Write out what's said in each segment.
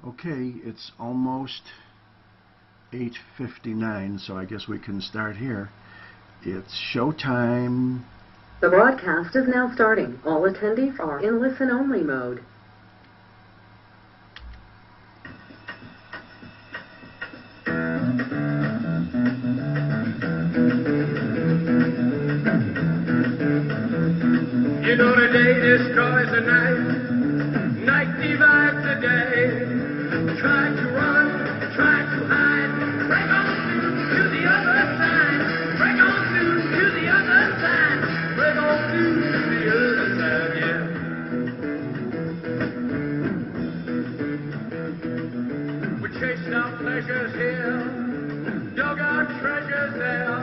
Okay, it's almost 8:59, so I guess we can start here. It's showtime. The broadcast is now starting. All attendees are in listen-only mode. You know the day destroys the night, night divides the day. Try to run, try to hide, break on through to the other side, break on through to the other side, break on through to the other side, yeah. We chased our pleasures here, dug our treasures there.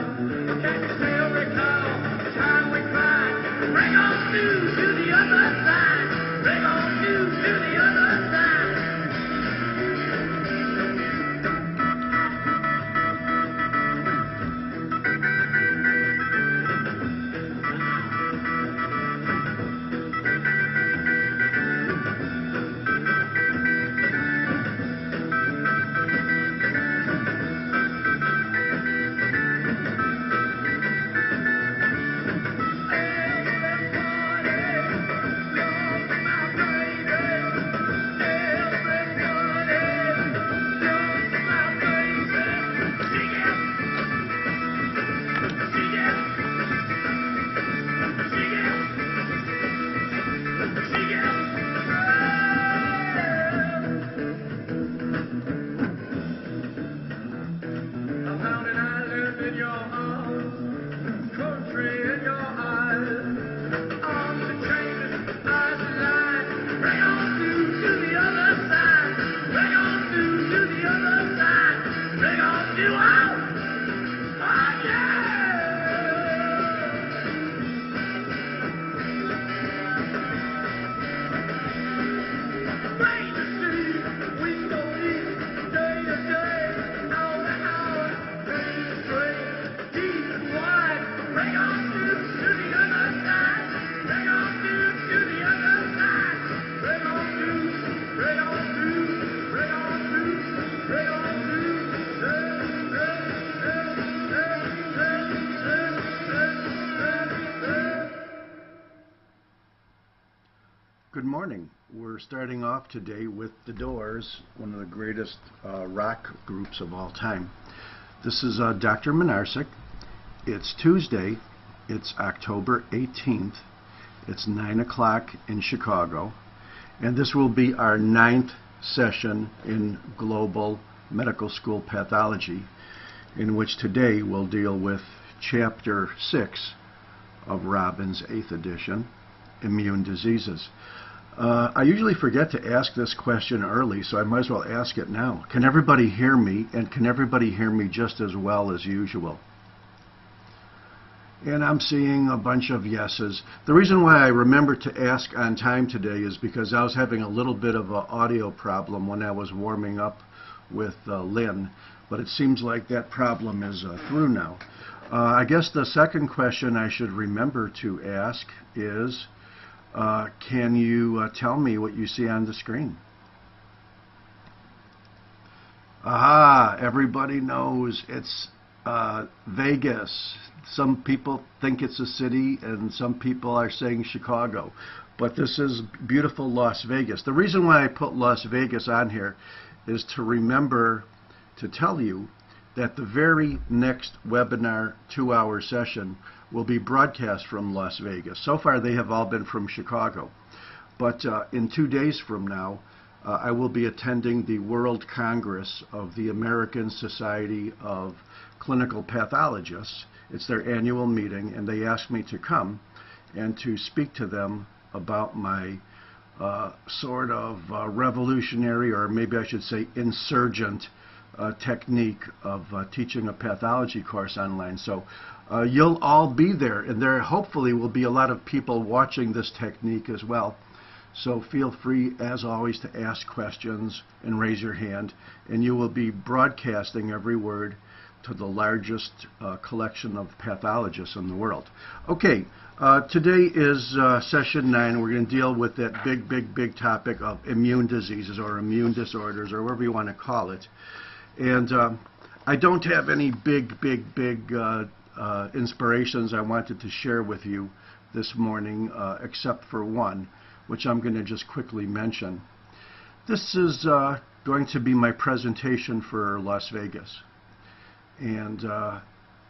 Can't you still recall the time we cried? Break on through to the other side, break on through to the other side. Good morning. We're starting off today with The Doors, one of the greatest rock groups of all time. This is Dr. Minarsik. It's Tuesday. It's October 18th. It's 9 o'clock in Chicago. And this will be our 9th session in Global Medical School Pathology, in which today we'll deal with Chapter 6 of Robbins' 8th edition, Immune Diseases. I usually forget to ask this question early, so I might as well ask it now. Can everybody hear me, and can everybody hear me just as well as usual? And I'm seeing a bunch of yeses. The reason why I remembered to ask on time today is because I was having a little bit of an audio problem when I was warming up with Lynn, but it seems like that problem is through now. I guess the second question I should remember to ask is, can you tell me what you see on the screen? Aha, everybody knows it's Vegas. Some people think it's a city, and some people are saying Chicago. But this is beautiful Las Vegas. The reason why I put Las Vegas on here is to remember to tell you that the very next webinar 2-hour session will be broadcast from Las Vegas. So far they have all been from Chicago. But in 2 days from now, I will be attending the World Congress of the American Society of Clinical Pathologists. It's their annual meeting, and they asked me to come and to speak to them about my sort of revolutionary, or maybe I should say insurgent, technique of teaching a pathology course online. So you'll all be there, and there hopefully will be a lot of people watching this technique as well. So feel free, as always, to ask questions and raise your hand, and you will be broadcasting every word to the largest collection of pathologists in the world. Okay, today is session 9. We're going to deal with that big topic of immune diseases or immune disorders or whatever you want to call it. And I don't have any big inspirations I wanted to share with you this morning, except for one, which I'm going to just quickly mention. This is going to be my presentation for Las Vegas. And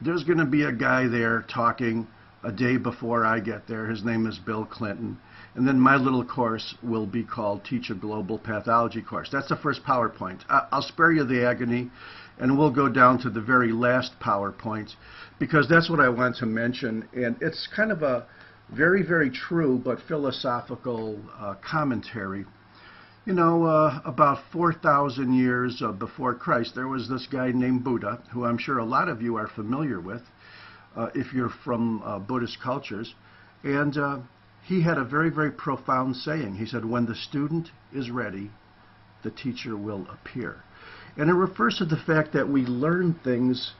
there's going to be a guy there talking a day before I get there. His name is Bill Clinton. And then my little course will be called Teach a Global Pathology Course. That's the first PowerPoint. I'll spare you the agony, and we'll go down to the very last PowerPoint, because that's what I want to mention. And it's kind of a very true but philosophical commentary. You know, about 4,000 years before Christ, there was this guy named Buddha, who I'm sure a lot of you are familiar with if you're from Buddhist cultures. And he had a very profound saying. He said, when the student is ready, the teacher will appear. And it refers to the fact that we learn things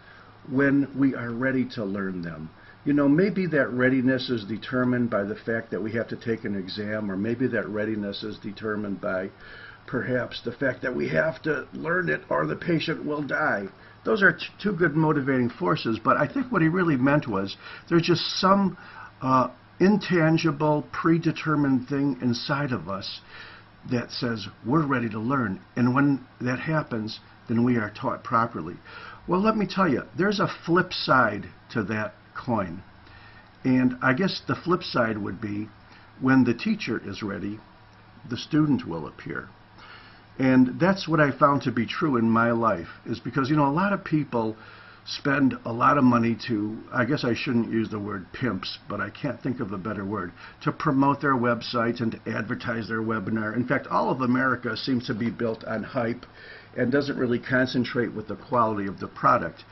when we are ready to learn them. You know, maybe that readiness is determined by the fact that we have to take an exam, or maybe that readiness is determined by perhaps the fact that we have to learn it or the patient will die. Those are two good motivating forces, but I think what he really meant was there's just some intangible, predetermined thing inside of us that says we're ready to learn. And when that happens, then we are taught properly. Well, let me tell you, there's a flip side to that coin. And I guess the flip side would be when the teacher is ready, the student will appear. And that's what I found to be true in my life, is because, you know, a lot of people spend a lot of money to, I guess I shouldn't use the word pimps, but I can't think of a better word, to promote their websites and to advertise their webinar. In fact, all of America seems to be built on hype and doesn't really concentrate with the quality of the product.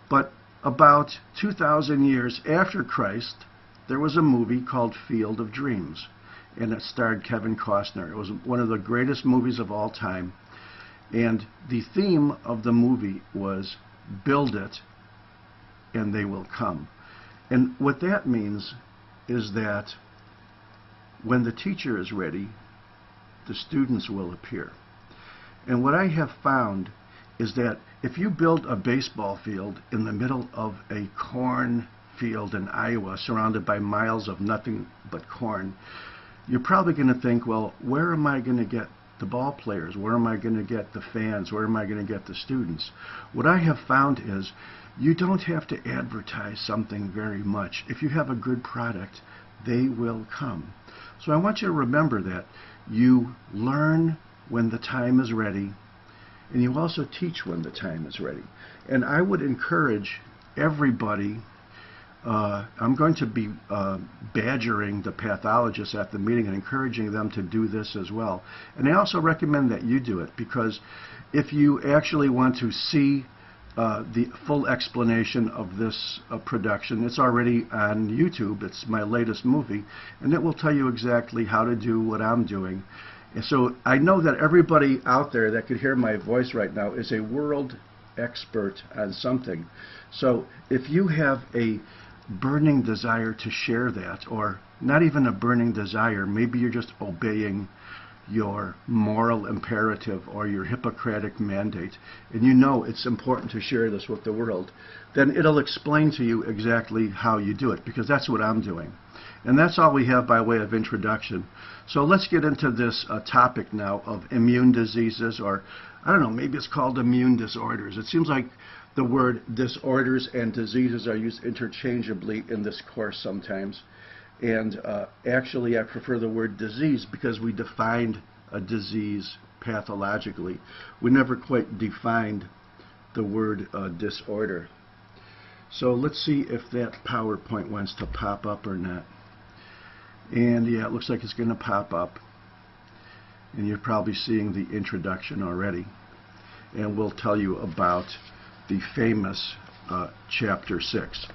But about 2,000 years after Christ, there was a movie called Field of Dreams, and it starred Kevin Costner. It was one of the greatest movies of all time, and the theme of the movie was build it and they will come. And what that means is that when the teacher is ready, the students will appear. And what I have found is that if you build a baseball field in the middle of a corn field in Iowa surrounded by miles of nothing but corn, you're probably going to think, well, where am I going to get the ball players? Where am I going to get the fans? Where am I going to get the students? What I have found is you don't have to advertise something very much. If you have a good product, they will come. So I want you to remember that you learn when the time is ready, and you also teach when the time is ready. And I would encourage everybody, I'm going to be badgering the pathologists at the meeting and encouraging them to do this as well. And I also recommend that you do it, because if you actually want to see the full explanation of this production, it's already on YouTube. It's my latest movie, and it will tell you exactly how to do what I'm doing. And so I know that everybody out there that could hear my voice right now is a world expert on something. So if you have a burning desire to share that, or not even a burning desire, maybe you're just obeying your moral imperative or your Hippocratic mandate, and you know it's important to share this with the world, then it'll explain to you exactly how you do it, because that's what I'm doing. And that's all we have by way of introduction. So let's get into this topic now of immune diseases, or I don't know, maybe it's called immune disorders. It seems like the word disorders and diseases are used interchangeably in this course sometimes. And actually I prefer the word disease, because we defined a disease pathologically. We never quite defined the word disorder. So let's see if that PowerPoint wants to pop up or not. And yeah, it looks like it's going to pop up. And you're probably seeing the introduction already. And we'll tell you about the famous chapter 6.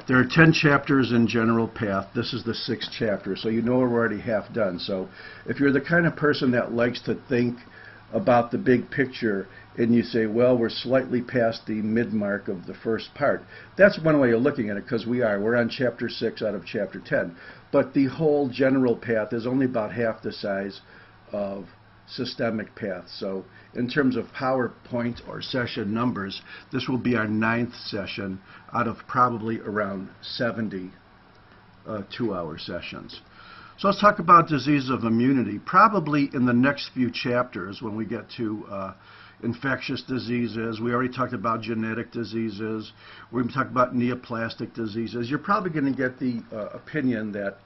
There are 10 chapters in General Path. This is the 6th chapter, so you know we're already half done. So if you're the kind of person that likes to think about the big picture and you say, well, we're slightly past the mid-mark of the first part. That's one way of looking at it, because we're on chapter 6 out of chapter 10. But the whole general path is only about half the size of systemic path. So in terms of PowerPoint or session numbers, this will be our 9th session out of probably around 70 2-hour sessions. So let's talk about diseases of immunity. Probably in the next few chapters, when we get to infectious diseases, we already talked about genetic diseases, we're going to talk about neoplastic diseases. You're probably going to get the opinion that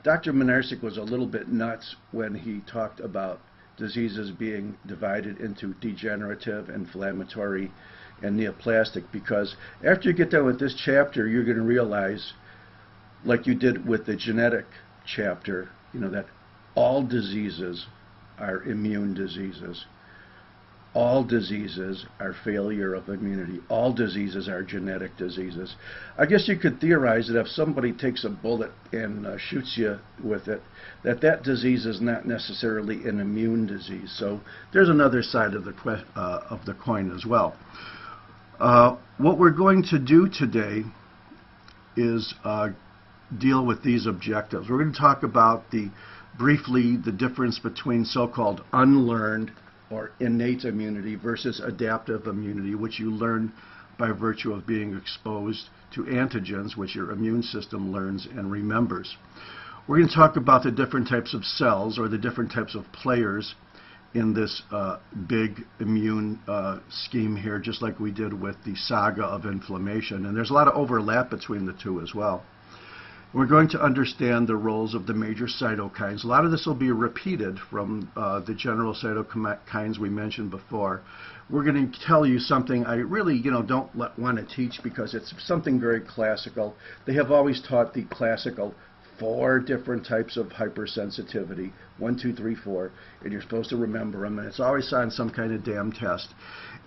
Dr. Minarsik was a little bit nuts when he talked about diseases being divided into degenerative, inflammatory, and neoplastic, because after you get done with this chapter, you're going to realize, like you did with the genetic chapter, that all diseases are immune diseases. All diseases are failure of immunity. All diseases are genetic diseases. I guess you could theorize that if somebody takes a bullet and shoots you with it, that disease is not necessarily an immune disease. So there's another side of the coin as well. What we're going to do today is deal with these objectives. We're going to talk about briefly the difference between so-called unlearned or innate immunity versus adaptive immunity, which you learn by virtue of being exposed to antigens, which your immune system learns and remembers. We're going to talk about the different types of cells, or the different types of players in this big immune scheme here, just like we did with the saga of inflammation. And there's a lot of overlap between the two as well. We're going to understand the roles of the major cytokines. A lot of this will be repeated from the general cytokines we mentioned before. We're going to tell you something I really, don't want to teach, because it's something very classical. They have always taught the classical 4 different types of hypersensitivity, 1, 2, 3, 4, and you're supposed to remember them, and it's always on some kind of damn test.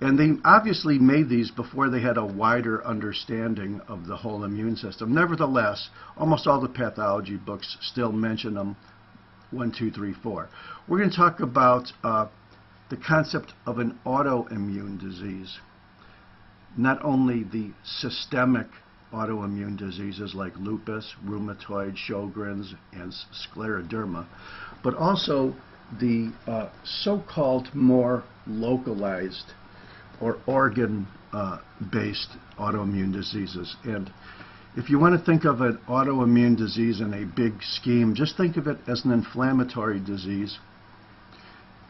And they obviously made these before they had a wider understanding of the whole immune system. Nevertheless, almost all the pathology books still mention them, 1, 2, 3, 4. We're going to talk about the concept of an autoimmune disease, not only the systemic autoimmune diseases like lupus, rheumatoid, Sjogren's, and scleroderma, but also the so-called more localized or organ-based autoimmune diseases. And if you want to think of an autoimmune disease in a big scheme, just think of it as an inflammatory disease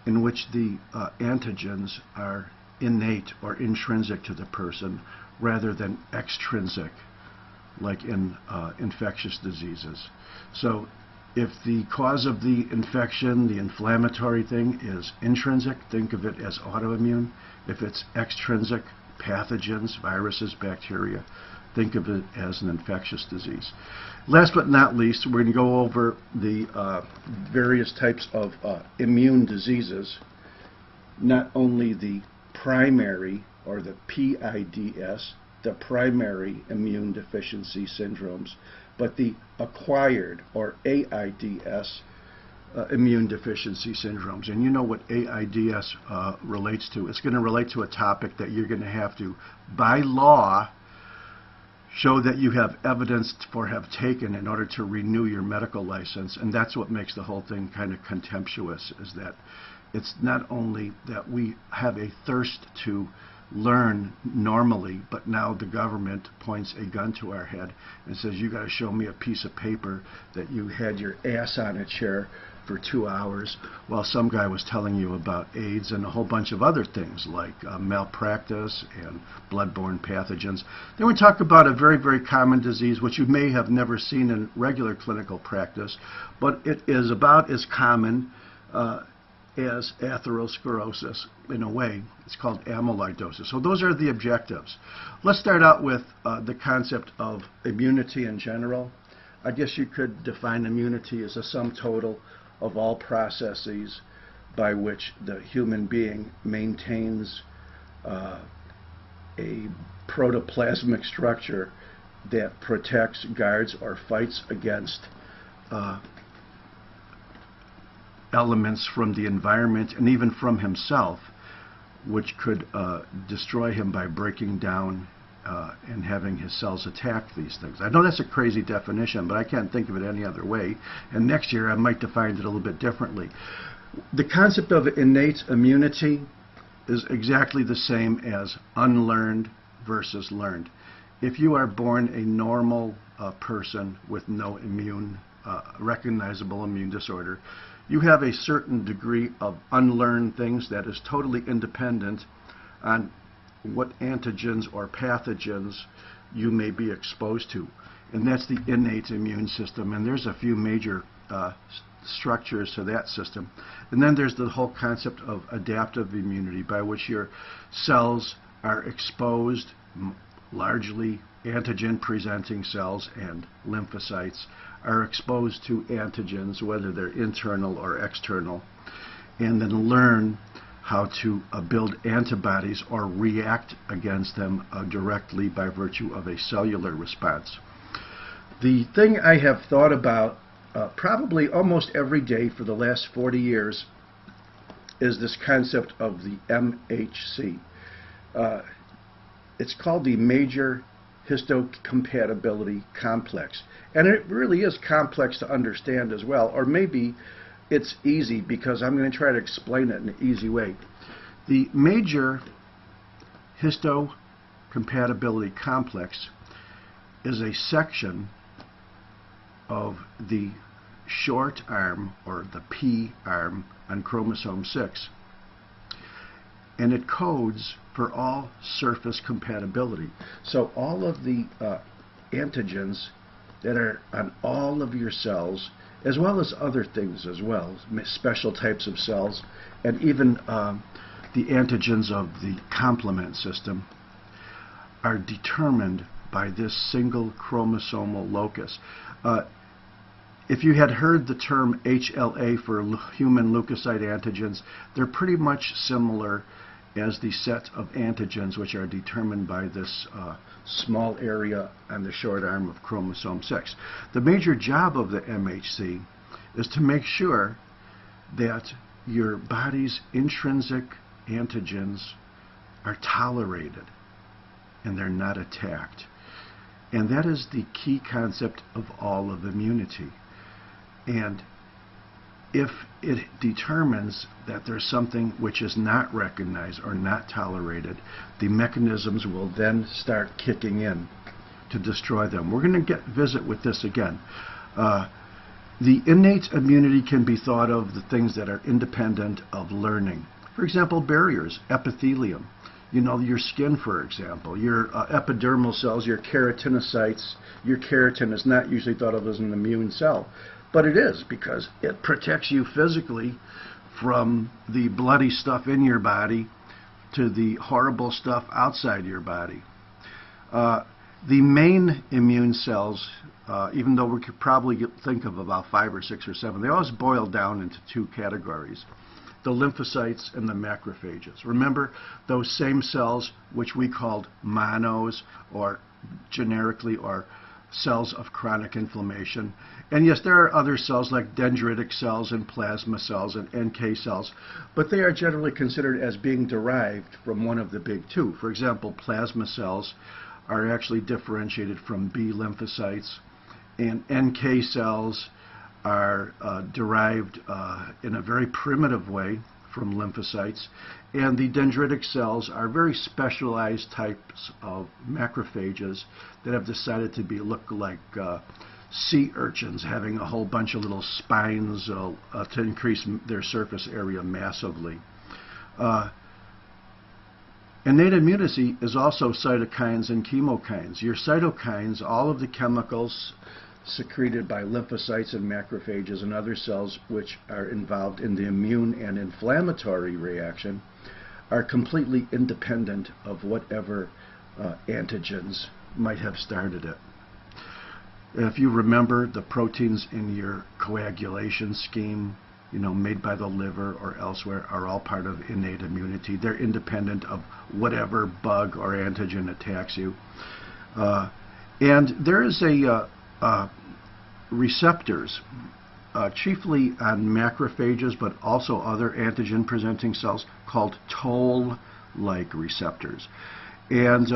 in which the antigens are innate or intrinsic to the person rather than extrinsic, like in infectious diseases. So if the cause of the infection, the inflammatory thing, is intrinsic, think of it as autoimmune. If it's extrinsic, pathogens, viruses, bacteria, think of it as an infectious disease. Last but not least, we're going to go over the various types of immune diseases, not only the primary, or the PIDS, the primary immune deficiency syndromes, but the acquired, or AIDS, immune deficiency syndromes. And you know what AIDS relates to. It's going to relate to a topic that you're going to have to, by law, show that you have evidence for have taken in order to renew your medical license. And that's what makes the whole thing kind of contemptuous, is that it's not only that we have a thirst to learn normally, but now the government points a gun to our head and says, you got to show me a piece of paper that you had your ass on a chair for 2 hours while some guy was telling you about AIDS and a whole bunch of other things like malpractice and bloodborne pathogens. Then we talk about a very, very common disease which you may have never seen in regular clinical practice, but it is about as common as atherosclerosis in a way. It's called amyloidosis. So those are the objectives. Let's start out with the concept of immunity in general. I guess you could define immunity as a sum total of all processes by which the human being maintains a protoplasmic structure that protects, guards, or fights against elements from the environment and even from himself, which could destroy him by breaking down and having his cells attack these things. I know that's a crazy definition, but I can't think of it any other way. And next year I might define it a little bit differently. The concept of innate immunity is exactly the same as unlearned versus learned. If you are born a normal person with no recognizable immune disorder, you have a certain degree of unlearned things that is totally independent on what antigens or pathogens you may be exposed to. And that's the innate immune system. And there's a few major structures to that system. And then there's the whole concept of adaptive immunity, by which your cells are exposed, largely antigen-presenting cells and lymphocytes are exposed to antigens, whether they're internal or external, and then learn how to build antibodies or react against them directly by virtue of a cellular response. The thing I have thought about probably almost every day for the last 40 years is this concept of the MHC. It's called the major histocompatibility complex. And it really is complex to understand as well, or maybe it's easy because I'm going to try to explain it in an easy way. The major histocompatibility complex is a section of the short arm, or the P arm, on chromosome 6. And it codes for all surface compatibility. So all of the antigens that are on all of your cells, as well as other things as well, special types of cells, and even the antigens of the complement system, are determined by this single chromosomal locus. If you had heard the term HLA for human leukocyte antigens, they're pretty much similar as the set of antigens which are determined by this small area on the short arm of chromosome 6. The major job of the MHC is to make sure that your body's intrinsic antigens are tolerated and they're not attacked. And that is the key concept of all of immunity. And if it determines that there's something which is not recognized or not tolerated, the mechanisms will then start kicking in to destroy them. We're going to visit with this again. The innate immunity can be thought of the things that are independent of learning. For example, barriers, epithelium. You know, your skin, for example, your epidermal cells, your keratinocytes. Your keratin is not usually thought of as an immune cell, but it is, because it protects you physically from the bloody stuff in your body to the horrible stuff outside your body. The main immune cells, even though we could probably think of about 5 or 6 or 7, they always boil down into 2 categories: the lymphocytes and the macrophages. Remember, those same cells which we called monos, or generically, or cells of chronic inflammation. And yes, there are other cells like dendritic cells and plasma cells and NK cells, but they are generally considered as being derived from one of the big 2. For example, plasma cells are actually differentiated from B lymphocytes, and NK cells are derived in a very primitive way from lymphocytes, and the dendritic cells are very specialized types of macrophages that have decided to look like sea urchins, having a whole bunch of little spines to increase their surface area massively. Innate immunity is also cytokines and chemokines. Your cytokines, all of the chemicals secreted by lymphocytes and macrophages and other cells which are involved in the immune and inflammatory reaction, are completely independent of whatever antigens might have started it. If you remember, the proteins in your coagulation scheme, made by the liver or elsewhere, are all part of innate immunity. They're independent of whatever bug or antigen attacks you. And there is receptors chiefly on macrophages, but also other antigen-presenting cells called toll-like receptors. And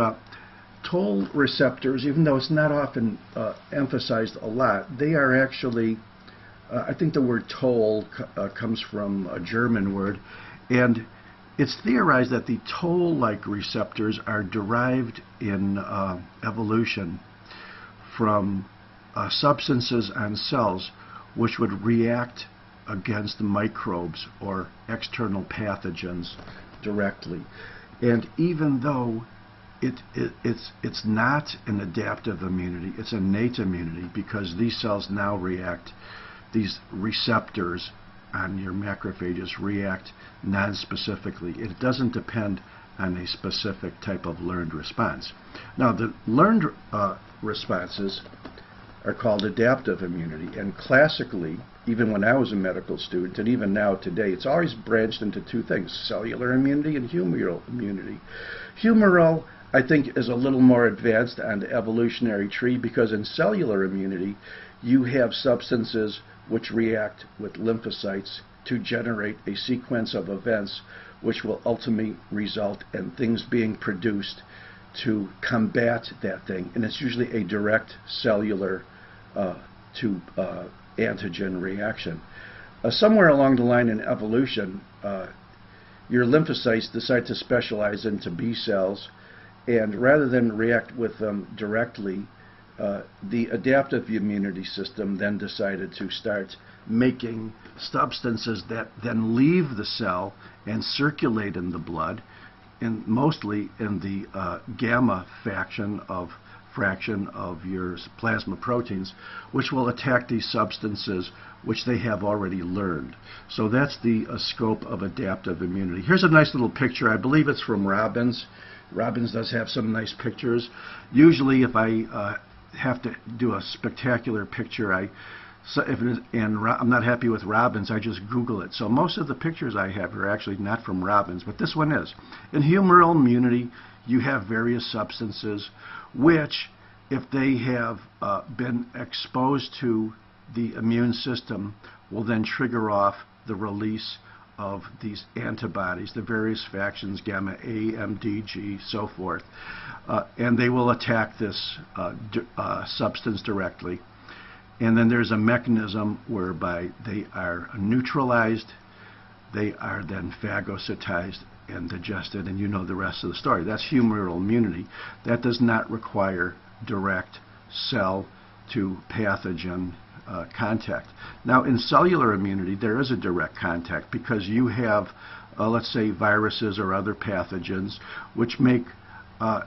toll receptors, even though it's not often emphasized a lot, they are actually, I think the word toll comes from a German word, and it's theorized that the toll-like receptors are derived in evolution from substances on cells which would react against microbes or external pathogens directly. And even though it's not an adaptive immunity, it's innate immunity, because these cells now react, these receptors on your macrophages react non-specifically. It doesn't depend on a specific type of learned response. Now, the learned responses are called adaptive immunity, and classically, even when I was a medical student, and even now today, it's always branched into two things: cellular immunity and humoral immunity. Humoral, I think, is a little more advanced on the evolutionary tree, because in cellular immunity, you have substances which react with lymphocytes to generate a sequence of events which will ultimately result in things being produced to combat that thing. And it's usually a direct cellular to antigen reaction. Somewhere along the line in evolution, your lymphocytes decide to specialize into B cells, and rather than react with them directly, the adaptive immunity system then decided to start making substances that then leave the cell and circulate in the blood, and mostly in the gamma fraction of your plasma proteins, which will attack these substances which they have already learned. So that's the scope of adaptive immunity. Here's a nice little picture. I believe it's from Robbins. Robbins does have some nice pictures. Usually if I have to do a spectacular picture, I'm not happy with Robbins, I just Google it. So most of the pictures I have are actually not from Robbins, but this one is. In humoral immunity, you have various substances which, if they have been exposed to the immune system, will then trigger off the release of these antibodies, the various factions, gamma A, M, D, G, so forth, and they will attack this substance directly. And then there's a mechanism whereby they are neutralized, they are then phagocytized and digested, and you know the rest of the story. That's humoral immunity. That does not require direct cell to pathogen contact. Now, in cellular immunity, there is a direct contact, because you have, let's say, viruses or other pathogens which make a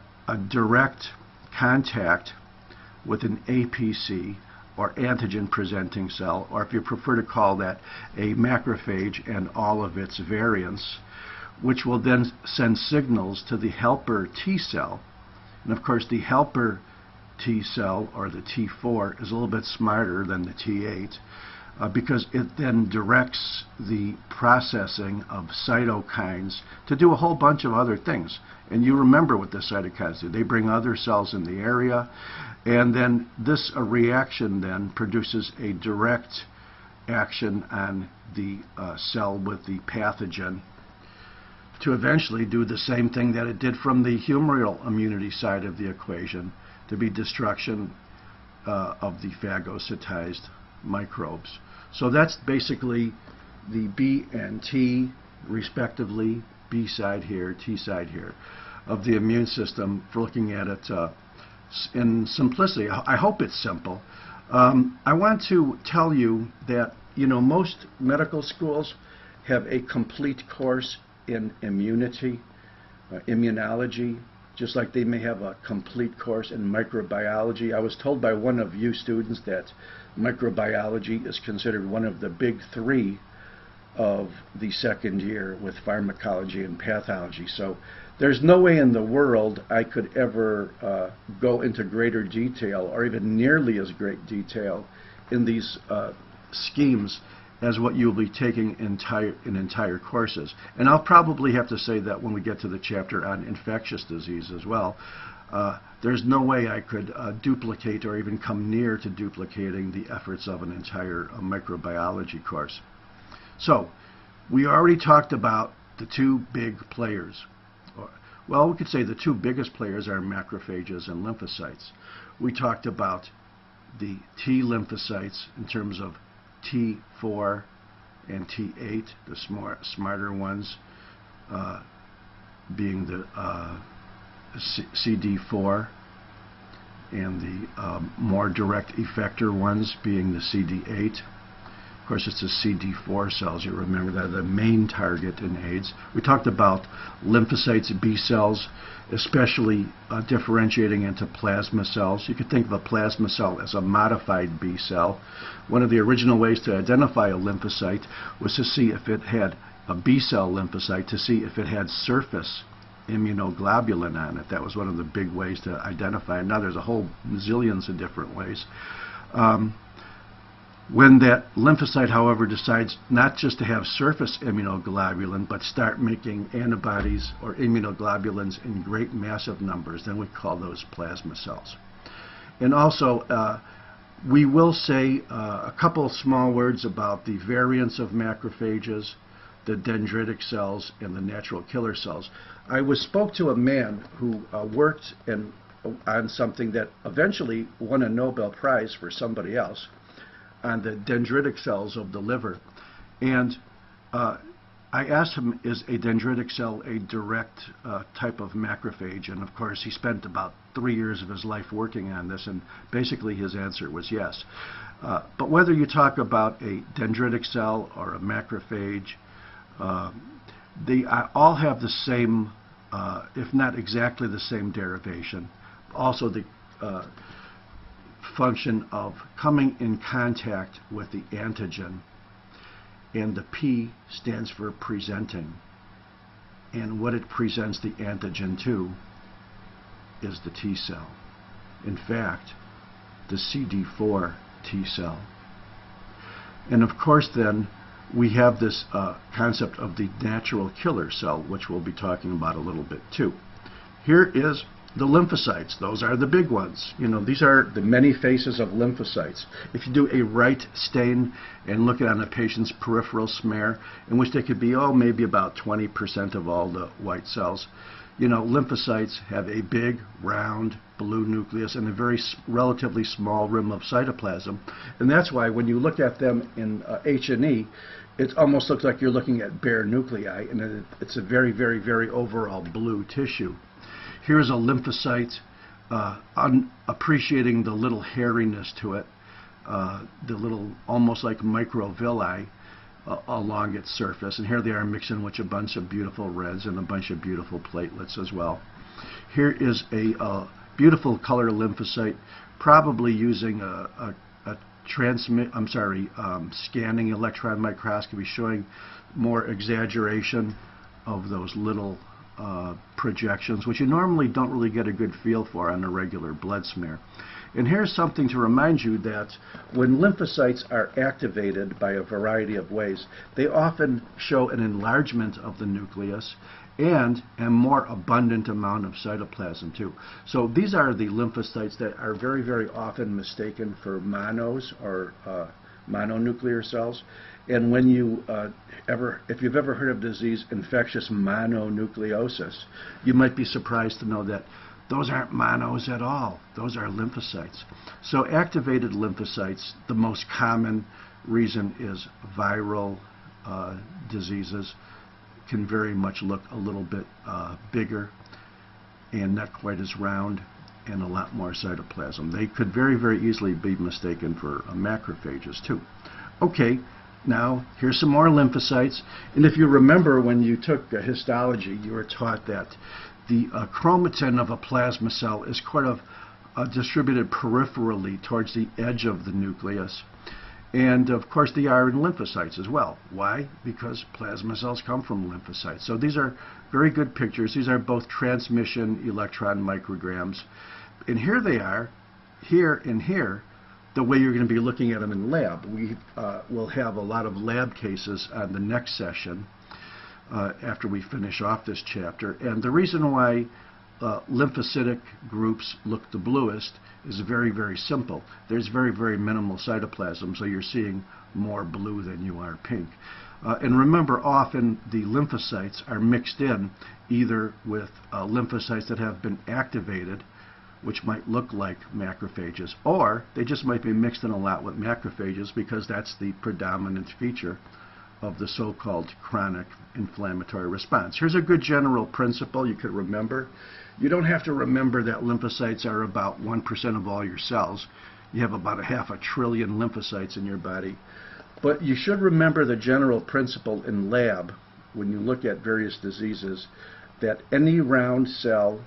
direct contact with an APC, or antigen-presenting cell, or if you prefer to call that, a macrophage and all of its variants, which will then send signals to the helper T cell. And of course, the helper T cell, or the T4, is a little bit smarter than the T8, because it then directs the processing of cytokines to do a whole bunch of other things. And you remember what the cytokines do. They bring other cells in the area, and then this reaction then produces a direct action on the cell with the pathogen, to eventually do the same thing that it did from the humoral immunity side of the equation, to be destruction of the phagocytized microbes. So that's basically the B and T, respectively, B side here, T side here, of the immune system, for looking at it in simplicity. I hope it's simple. I want to tell you that, you know, most medical schools have a complete course in immunity, immunology, just like they may have a complete course in microbiology. I was told by one of you students that microbiology is considered one of the big three of the second year, with pharmacology and pathology. So there's no way in the world I could ever go into greater detail, or even nearly as great detail, in these schemes as what you'll be taking in entire courses. And I'll probably have to say that when we get to the chapter on infectious disease as well. there's no way I could duplicate or even come near to duplicating the efforts of an entire microbiology course. So, we already talked about the two big players. Well, we could say the two biggest players are macrophages and lymphocytes. We talked about the T lymphocytes in terms of T4 and T8, the smarter ones being the CD4, and the more direct effector ones being the CD8. Of course, it's the CD4 cells. You remember that the main target in AIDS. We talked about lymphocytes, B cells, especially differentiating into plasma cells. You could think of a plasma cell as a modified B cell. One of the original ways to identify a lymphocyte was to see if it had a B cell lymphocyte, to see if it had surface immunoglobulin on it. That was one of the big ways to identify. Now there's a whole zillions of different ways. When that lymphocyte, however, decides not just to have surface immunoglobulin, but start making antibodies or immunoglobulins in great massive numbers, then we call those plasma cells. And also, we will say a couple small words about the variants of macrophages, the dendritic cells, and the natural killer cells. I spoke to a man who worked on something that eventually won a Nobel Prize for somebody else, on the dendritic cells of the liver. And I asked him, is a dendritic cell a direct type of macrophage? And of course, he spent about 3 years of his life working on this, and basically his answer was yes. But whether you talk about a dendritic cell or a macrophage, they all have the same, if not exactly the same derivation. Also the function of coming in contact with the antigen, and the P stands for presenting, and what it presents the antigen to is the T cell. In fact, the CD4 T cell. And of course then we have this concept of the natural killer cell, which we'll be talking about a little bit too. Here is the lymphocytes. Those are the big ones. You know, these are the many faces of lymphocytes. If you do a right stain and look at on a patient's peripheral smear, in which they could be, maybe about 20% of all the white cells, you know, lymphocytes have a big, round, blue nucleus and a very relatively small rim of cytoplasm. And that's why when you look at them in H&E, it almost looks like you're looking at bare nuclei, and it's a very, very, very overall blue tissue. Here's a lymphocyte, appreciating the little hairiness to it, the little almost like microvilli along its surface. And here they are mixing with a bunch of beautiful reds and a bunch of beautiful platelets as well. Here is a beautiful color lymphocyte, probably using a scanning electron microscopy, showing more exaggeration of those little projections, which you normally don't really get a good feel for on a regular blood smear. And here's something to remind you that when lymphocytes are activated by a variety of ways, they often show an enlargement of the nucleus and a more abundant amount of cytoplasm too. So these are the lymphocytes that are very, very often mistaken for monos or mononuclear cells. And when you if you've ever heard of the disease infectious mononucleosis, you might be surprised to know that those aren't monos at all. Those are lymphocytes. So activated lymphocytes, the most common reason is viral diseases, can very much look a little bit bigger and not quite as round, and a lot more cytoplasm. They could very, very easily be mistaken for macrophages too. Okay, now here's some more lymphocytes. And if you remember when you took histology, you were taught that the chromatin of a plasma cell is kind of distributed peripherally towards the edge of the nucleus. And of course they are in lymphocytes as well. Why? Because plasma cells come from lymphocytes. So these are very good pictures. These are both transmission electron micrograms. And here they are, here and here, the way you're going to be looking at them in lab. We will have a lot of lab cases on the next session after we finish off this chapter. And the reason why lymphocytic groups look the bluest is very, very simple. There's very, very minimal cytoplasm, so you're seeing more blue than you are pink. And remember, often the lymphocytes are mixed in either with lymphocytes that have been activated, which might look like macrophages, or they just might be mixed in a lot with macrophages because that's the predominant feature of the so-called chronic inflammatory response. Here's a good general principle you could remember. You don't have to remember that lymphocytes are about 1% of all your cells. You have about 500 billion lymphocytes in your body. But you should remember the general principle in lab when you look at various diseases, that any round cell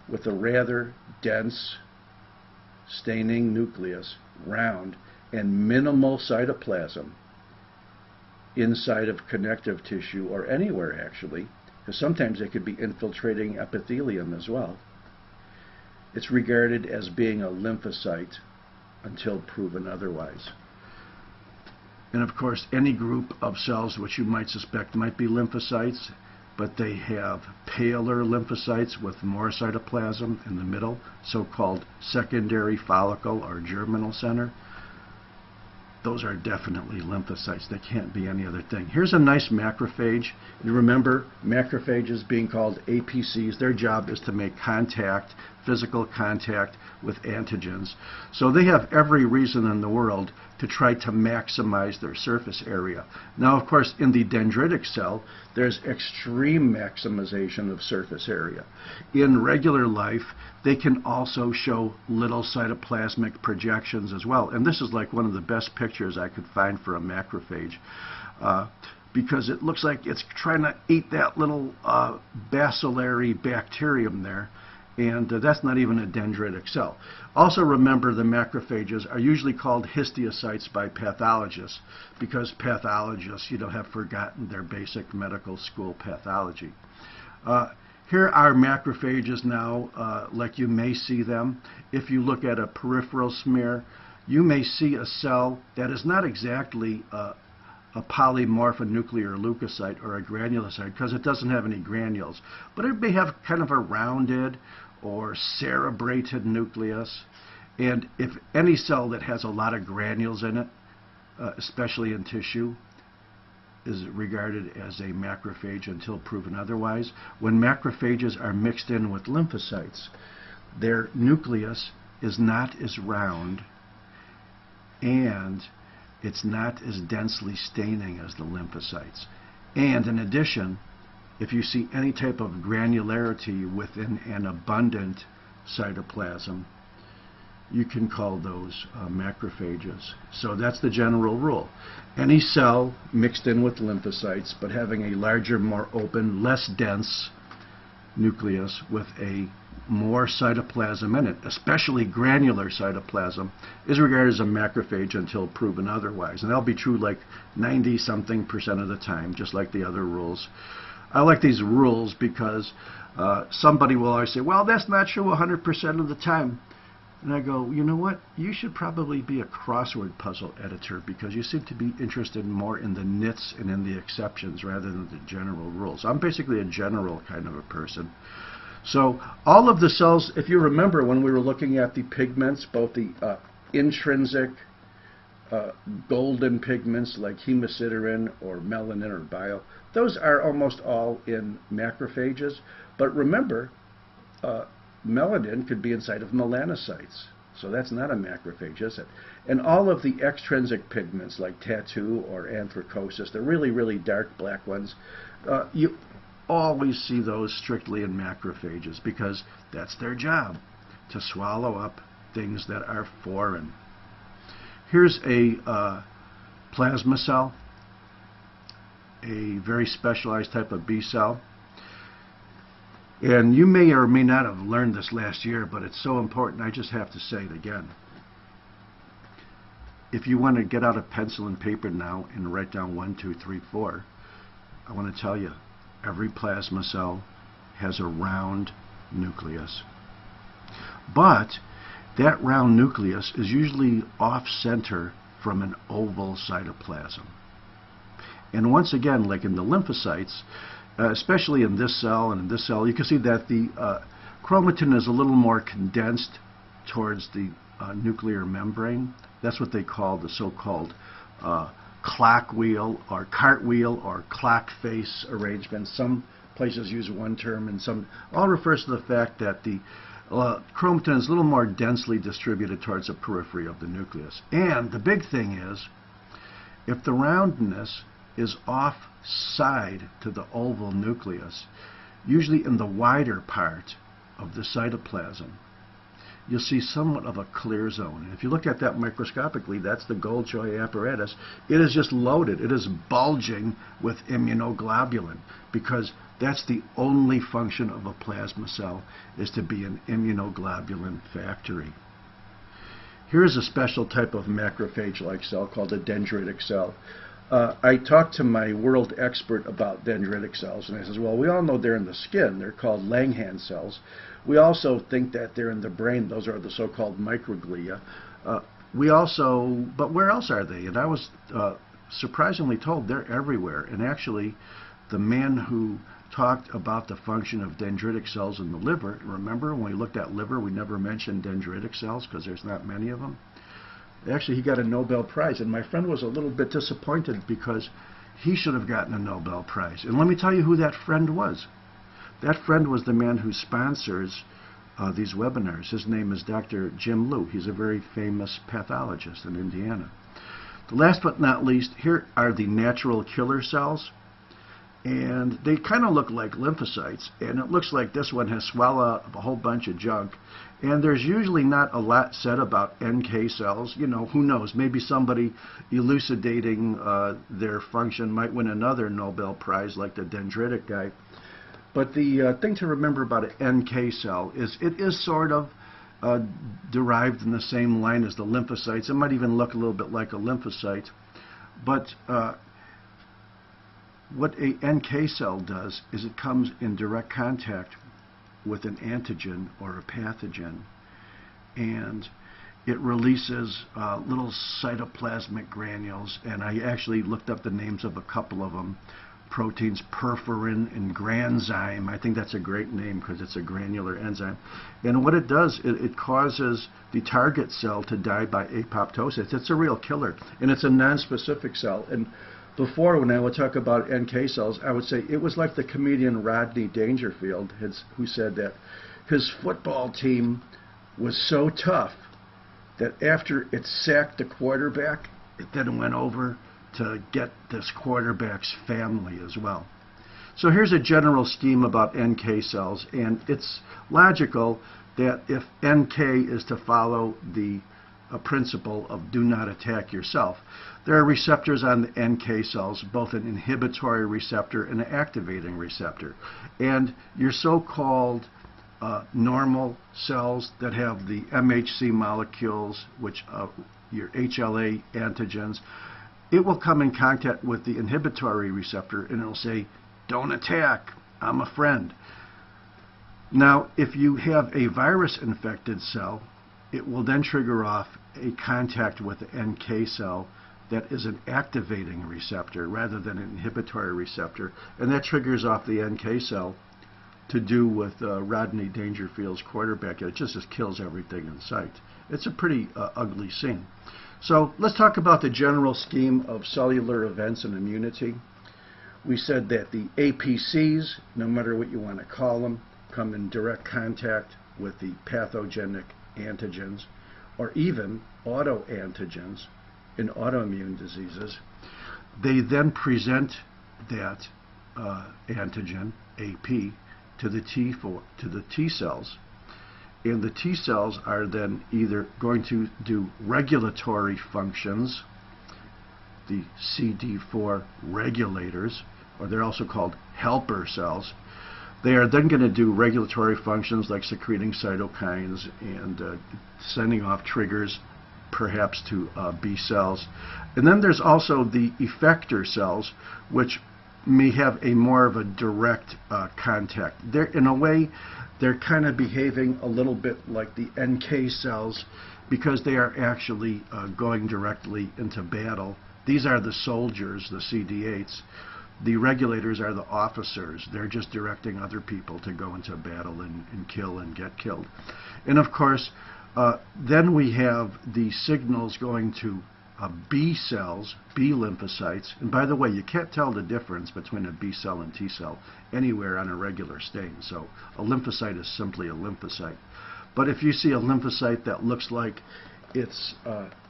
with a rather dense staining nucleus, round, and minimal cytoplasm inside of connective tissue, or anywhere actually, because sometimes it could be infiltrating epithelium as well, it's regarded as being a lymphocyte until proven otherwise. And of course, any group of cells which you might suspect might be lymphocytes, but they have paler lymphocytes with more cytoplasm in the middle, so-called secondary follicle or germinal center, those are definitely lymphocytes. They can't be any other thing. Here's a nice macrophage. You remember macrophages being called APCs. Their job is to make contact, physical contact with antigens. So they have every reason in the world to try to maximize their surface area. Now, of course, in the dendritic cell, there's extreme maximization of surface area. In regular life, they can also show little cytoplasmic projections as well. And this is like one of the best pictures I could find for a macrophage, because it looks like it's trying to eat that little bacillary bacterium there. And that's not even a dendritic cell. Also remember, the macrophages are usually called histiocytes by pathologists, because pathologists, have forgotten their basic medical school pathology. Here are macrophages now, like you may see them. If you look at a peripheral smear, you may see a cell that is not exactly a polymorphonuclear leukocyte or a granulocyte, because it doesn't have any granules, but it may have kind of a rounded or cerebrated nucleus. And if any cell that has a lot of granules in it, especially in tissue, is regarded as a macrophage until proven otherwise. When macrophages are mixed in with lymphocytes, their nucleus is not as round and it's not as densely staining as the lymphocytes. And in addition, if you see any type of granularity within an abundant cytoplasm, you can call those macrophages. So that's the general rule. Any cell mixed in with lymphocytes, but having a larger, more open, less dense nucleus with a more cytoplasm in it, especially granular cytoplasm, is regarded as a macrophage until proven otherwise. And that'll be true like 90-something% of the time, just like the other rules. I like these rules because somebody will always say, well, that's not true 100% of the time. And I go, you know what? You should probably be a crossword puzzle editor, because you seem to be interested more in the nits and in the exceptions rather than the general rules. I'm basically a general kind of a person. So all of the cells, if you remember when we were looking at the pigments, both the intrinsic golden pigments like hemosiderin or melanin or bile, those are almost all in macrophages. But remember, melanin could be inside of melanocytes, so that's not a macrophage, is it? And all of the extrinsic pigments like tattoo or anthracosis, the really, really dark black ones, you always see those strictly in macrophages, because that's their job, to swallow up things that are foreign. Here's a plasma cell, a very specialized type of B cell. And you may or may not have learned this last year, but it's so important, I just have to say it again. If you want to get out a pencil and paper now and write down 1, 2, 3, 4, I want to tell you, every plasma cell has a round nucleus. But that round nucleus is usually off-center from an oval cytoplasm. And once again, like in the lymphocytes, especially in this cell and in this cell, you can see that chromatin is a little more condensed towards the nuclear membrane. That's what they call the so-called clock wheel or cartwheel or clock face arrangement. Some places use one term, and some all refers to the fact that the chromatin is a little more densely distributed towards the periphery of the nucleus. And the big thing is, if the roundness is offside to the oval nucleus, usually in the wider part of the cytoplasm, you'll see somewhat of a clear zone. And if you look at that microscopically, that's the Golgi apparatus. It is just loaded. It is bulging with immunoglobulin, because that's the only function of a plasma cell, is to be an immunoglobulin factory. Here's a special type of macrophage-like cell called a dendritic cell. I talked to my world expert about dendritic cells, and I says, well, we all know they're in the skin. They're called Langhans cells. We also think that they're in the brain. Those are the so-called microglia. But where else are they? And I was surprisingly told they're everywhere. And actually, the man who talked about the function of dendritic cells in the liver, remember when we looked at liver, we never mentioned dendritic cells because there's not many of them? Actually, he got a Nobel Prize, and my friend was a little bit disappointed because he should have gotten a Nobel Prize. And let me tell you who that friend was. That friend was the man who sponsors these webinars. His name is Dr. Jim Liu. He's a very famous pathologist in Indiana. The last but not least, here are the natural killer cells. And they kind of look like lymphocytes, and it looks like this one has swallowed up a whole bunch of junk. And there's usually not a lot said about NK cells. You know, who knows? Maybe somebody elucidating their function might win another Nobel Prize like the dendritic guy. But the thing to remember about an NK cell is it is sort of derived in the same line as the lymphocytes. It might even look a little bit like a lymphocyte. But what a NK cell does is it comes in direct contact with an antigen or a pathogen, and it releases little cytoplasmic granules, and I actually looked up the names of a couple of them, proteins perforin and granzyme. I think that's a great name because it's a granular enzyme. And what it does, it causes the target cell to die by apoptosis. It's a real killer, and it's a non-specific cell. And before, when I would talk about NK cells, I would say it was like the comedian Rodney Dangerfield, who said that his football team was so tough that after it sacked the quarterback, it then went over to get this quarterback's family as well. So here's a general scheme about NK cells, and it's logical that if NK is to follow the principle of do not attack yourself, there are receptors on the NK cells, both an inhibitory receptor and an activating receptor. And your so-called normal cells that have the MHC molecules, which your HLA antigens, it will come in contact with the inhibitory receptor and it'll say, don't attack, I'm a friend. Now, if you have a virus-infected cell, it will then trigger off a contact with the NK cell that is an activating receptor rather than an inhibitory receptor, and that triggers off the NK cell to do with Rodney Dangerfield's quarterback. It just kills everything in sight. It's a pretty ugly scene. So let's talk about the general scheme of cellular events and immunity. We said that the APCs, no matter what you want to call them, come in direct contact with the pathogenic antigens, or even autoantigens in autoimmune diseases. They then present that antigen, AP, to the T cells, and the T cells are then either going to do regulatory functions, the CD4 regulators, or they're also called helper cells. They are then going to do regulatory functions like secreting cytokines and sending off triggers, perhaps to B cells. And then there's also the effector cells, which may have a more of a direct contact. In a way, they're kind of behaving a little bit like the NK cells because they are actually going directly into battle. These are the soldiers, the CD8s. The regulators are the officers. They're just directing other people to go into battle and kill and get killed. And of course, then we have the signals going to B cells, B lymphocytes. And by the way, you can't tell the difference between a B cell and T cell anywhere on a regular stain. So a lymphocyte is simply a lymphocyte. But if you see a lymphocyte that looks like its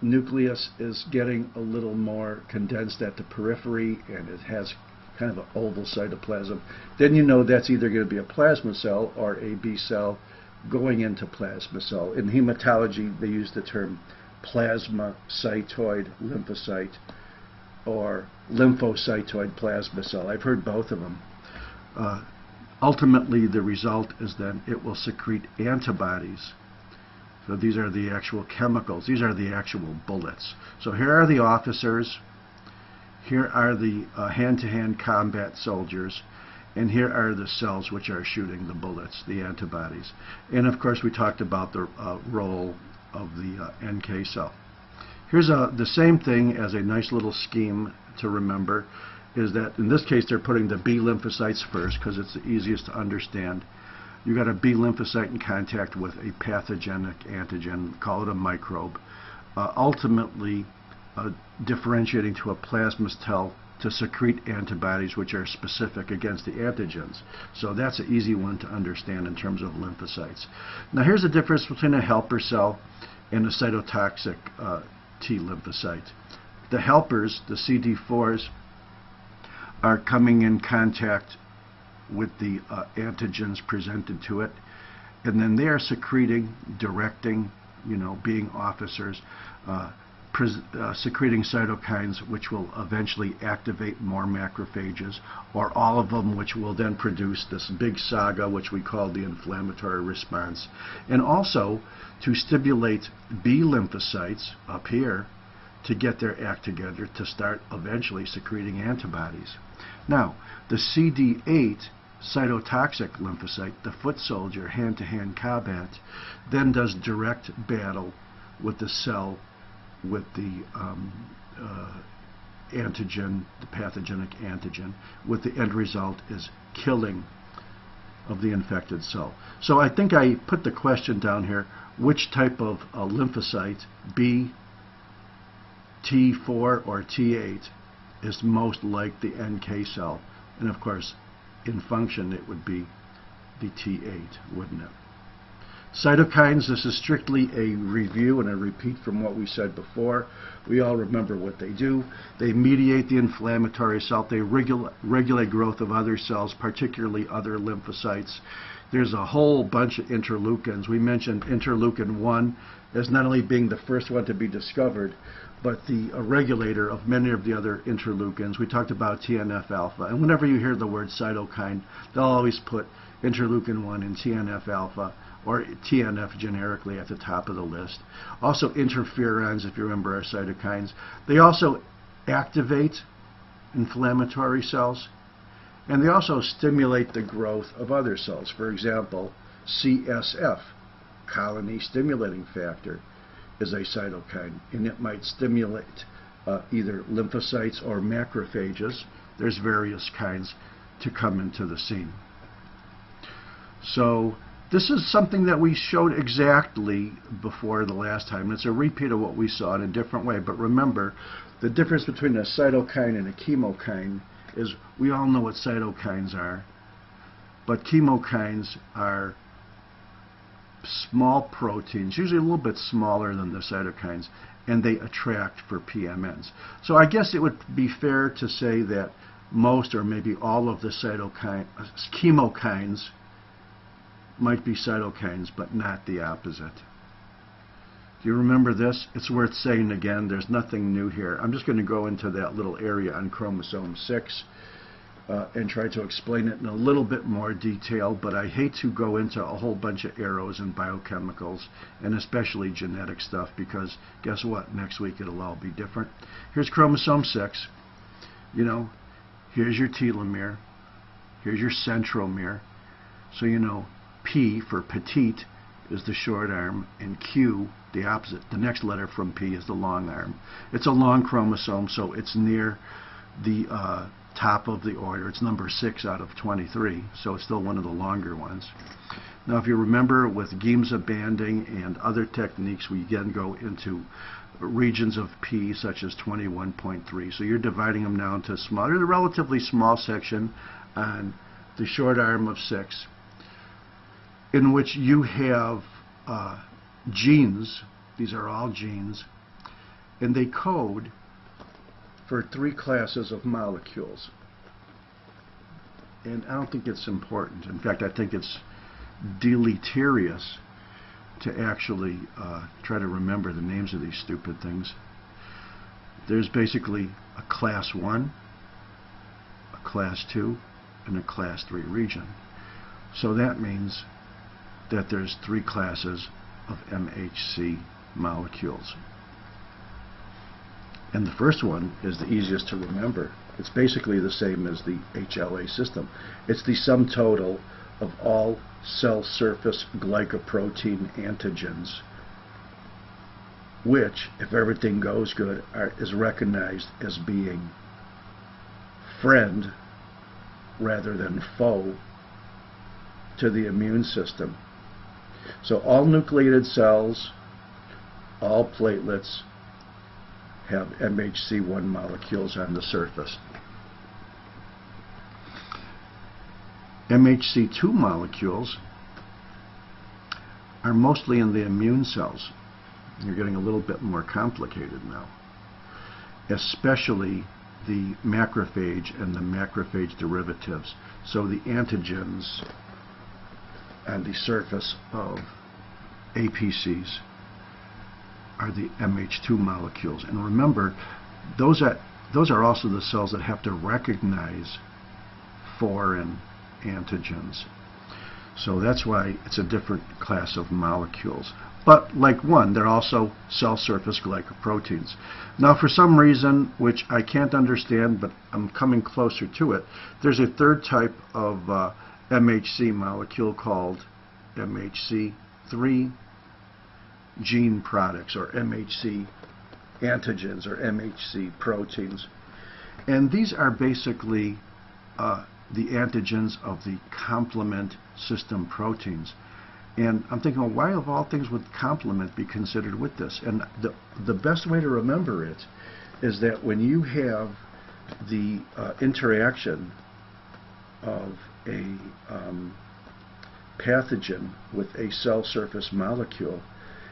nucleus is getting a little more condensed at the periphery and it has kind of an oval cytoplasm, then you know that's either going to be a plasma cell or a B cell going into plasma cell. In hematology, they use the term plasmacytoid lymphocyte or lymphocytoid plasma cell. I've heard both of them. Ultimately, the result is then it will secrete antibodies. So these are the actual chemicals. These are the actual bullets. So here are the officers. Here are the hand-to-hand combat soldiers. And here are the cells which are shooting the bullets, the antibodies. And of course, we talked about the role of the NK cell. Here's the same thing as a nice little scheme to remember, is that in this case they're putting the B lymphocytes first because it's the easiest to understand. You got a B lymphocyte in contact with a pathogenic antigen, call it a microbe, ultimately differentiating to a plasma cell to secrete antibodies which are specific against the antigens. So that's an easy one to understand in terms of lymphocytes. Now here's the difference between a helper cell and a cytotoxic T lymphocyte. The helpers, the CD4s, are coming in contact with the antigens presented to it, and then they are secreting, directing, being officers, secreting cytokines which will eventually activate more macrophages, or all of them, which will then produce this big saga which we call the inflammatory response, and also to stimulate B lymphocytes up here to get their act together to start eventually secreting antibodies. Now, the CD8 cytotoxic lymphocyte, the foot soldier, hand-to-hand combat, then does direct battle with the cell with the antigen, the pathogenic antigen, with the end result is killing of the infected cell. So I think I put the question down here, which type of lymphocyte, B, T4 or T8, is most like the NK cell? And of course, in function, it would be the T8, wouldn't it? Cytokines, this is strictly a review and a repeat from what we said before. We all remember what they do. They mediate the inflammatory cell. They regulate growth of other cells, particularly other lymphocytes. There's a whole bunch of interleukins. We mentioned interleukin 1 as not only being the first one to be discovered, but the regulator of many of the other interleukins. We talked about TNF-alpha. And whenever you hear the word cytokine, they'll always put interleukin 1 and TNF-alpha, or TNF generically, at the top of the list. Also interferons, if you remember, are cytokines. They also activate inflammatory cells, and they also stimulate the growth of other cells. For example, CSF, colony stimulating factor, is a cytokine, and it might stimulate either lymphocytes or macrophages. There's various kinds to come into the scene. So this is something that we showed exactly before the last time. It's a repeat of what we saw in a different way. But remember, the difference between a cytokine and a chemokine is we all know what cytokines are, but chemokines are small proteins, usually a little bit smaller than the cytokines, and they attract for PMNs. So I guess it would be fair to say that most or maybe all of the chemokines might be cytokines, but not the opposite. Do you remember this? It's worth saying again. There's nothing new here. I'm just going to go into that little area on chromosome 6 and try to explain it in a little bit more detail, but I hate to go into a whole bunch of arrows and biochemicals, and especially genetic stuff, because guess what? Next week it'll all be different. Here's chromosome 6. Here's your telomere. Here's your centromere. So P for petite is the short arm, and Q, the opposite, the next letter from P, is the long arm. It's a long chromosome, so it's near the top of the order. It's number 6 out of 23, so it's still one of the longer ones. Now, if you remember, with Giemsa banding and other techniques, we again go into regions of P, such as 21.3. So you're dividing them now into smaller, a relatively small section on the short arm of 6, in which you have genes. These are all genes, and they code for 3 classes of molecules. And I don't think it's important. In fact, I think it's deleterious to actually try to remember the names of these stupid things. There's basically a class 1, a class 2, and a class 3 region. So that means that there's 3 classes of MHC molecules. And the first one is the easiest to remember. It's basically the same as the HLA system. It's the sum total of all cell surface glycoprotein antigens, which, if everything goes good, is recognized as being friend rather than foe to the immune system. So all nucleated cells, all platelets, have MHC1 molecules on the surface. MHC2 molecules are mostly in the immune cells. You're getting a little bit more complicated now, especially the macrophage and the macrophage derivatives. So the antigens on the surface of APCs are the MH2 molecules. And remember, those are also the cells that have to recognize foreign antigens. So that's why it's a different class of molecules. But like one, they're also cell surface glycoproteins. Now, for some reason, which I can't understand, but I'm coming closer to it, there's a third type of MHC molecule called MHC3 gene products, or MHC antigens, or MHC proteins. And these are basically the antigens of the complement system proteins. And I'm thinking, well, why of all things would complement be considered with this? And the best way to remember it is that when you have the interaction of a pathogen with a cell surface molecule,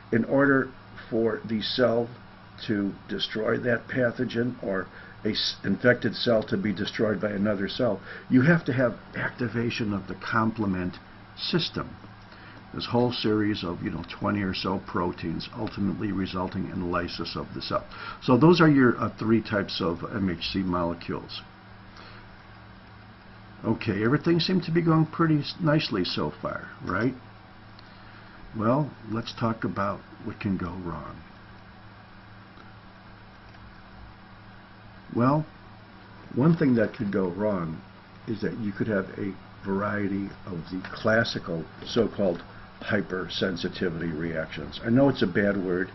in order for the cell to destroy that pathogen, or an infected cell to be destroyed by another cell, you have to have activation of the complement system. This whole series of 20 or so proteins, ultimately resulting in lysis of the cell. So those are your 3 types of MHC molecules. Okay, everything seemed to be going pretty nicely so far, right? Well, let's talk about what can go wrong. Well, one thing that could go wrong is that you could have a variety of the classical so-called hypersensitivity reactions. I know it's a bad word,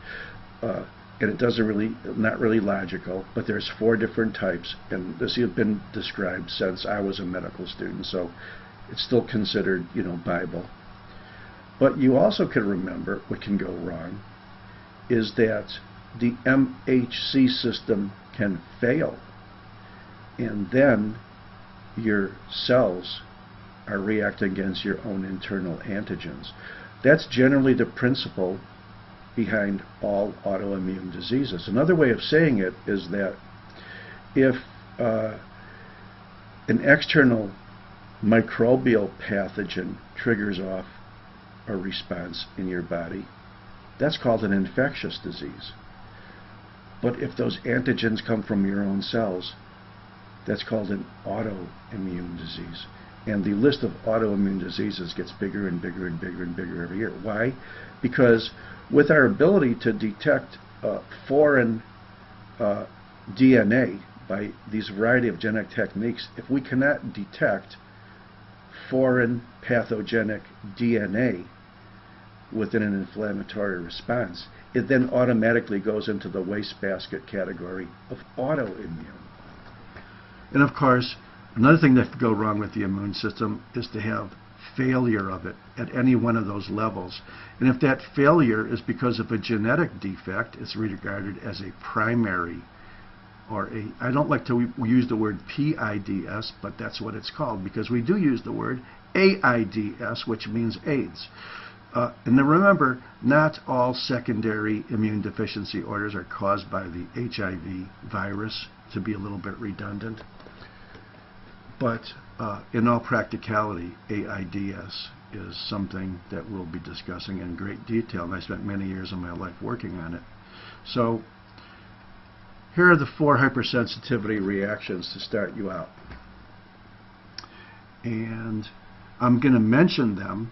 and it not really logical, but there's 4 different types, and this has been described since I was a medical student, so it's still considered, Bible. But you also can remember what can go wrong is that the MHC system can fail, and then your cells are reacting against your own internal antigens. That's generally the principle behind all autoimmune diseases. Another way of saying it is that if an external microbial pathogen triggers off a response in your body, that's called an infectious disease. But if those antigens come from your own cells, that's called an autoimmune disease. And the list of autoimmune diseases gets bigger and bigger and bigger and bigger every year. Why? Because with our ability to detect foreign DNA by these variety of genetic techniques, if we cannot detect foreign pathogenic DNA within an inflammatory response, it then automatically goes into the wastebasket category of autoimmune. And of course, another thing that could go wrong with the immune system is to have failure of it at any one of those levels. And if that failure is because of a genetic defect, it's regarded as a primary, or I don't like to use the word PIDS, but that's what it's called, because we do use the word AIDS, which means AIDS. And then remember, not all secondary immune deficiency orders are caused by the HIV virus, to be a little bit redundant. But in all practicality, AIDS is something that we'll be discussing in great detail, and I spent many years of my life working on it. So here are the 4 hypersensitivity reactions to start you out. And I'm going to mention them,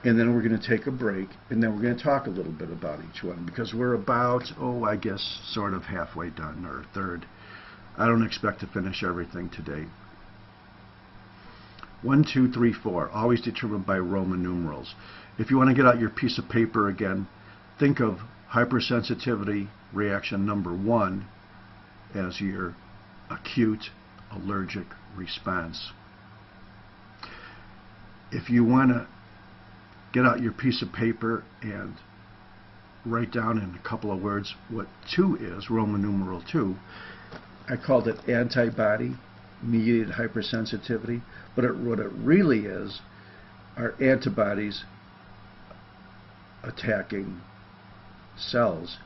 and then we're going to take a break, and then we're going to talk a little bit about each one, because we're about, I guess, sort of halfway done, or a third. I don't expect to finish everything today. 1, 2, 3, 4, always determined by Roman numerals. If you want to get out your piece of paper again, think of hypersensitivity reaction number 1 as your acute allergic response. If you want to get out your piece of paper and write down in a couple of words what 2 is, Roman numeral 2, I called it antibody-mediated hypersensitivity, but what it really is are antibodies attacking cells,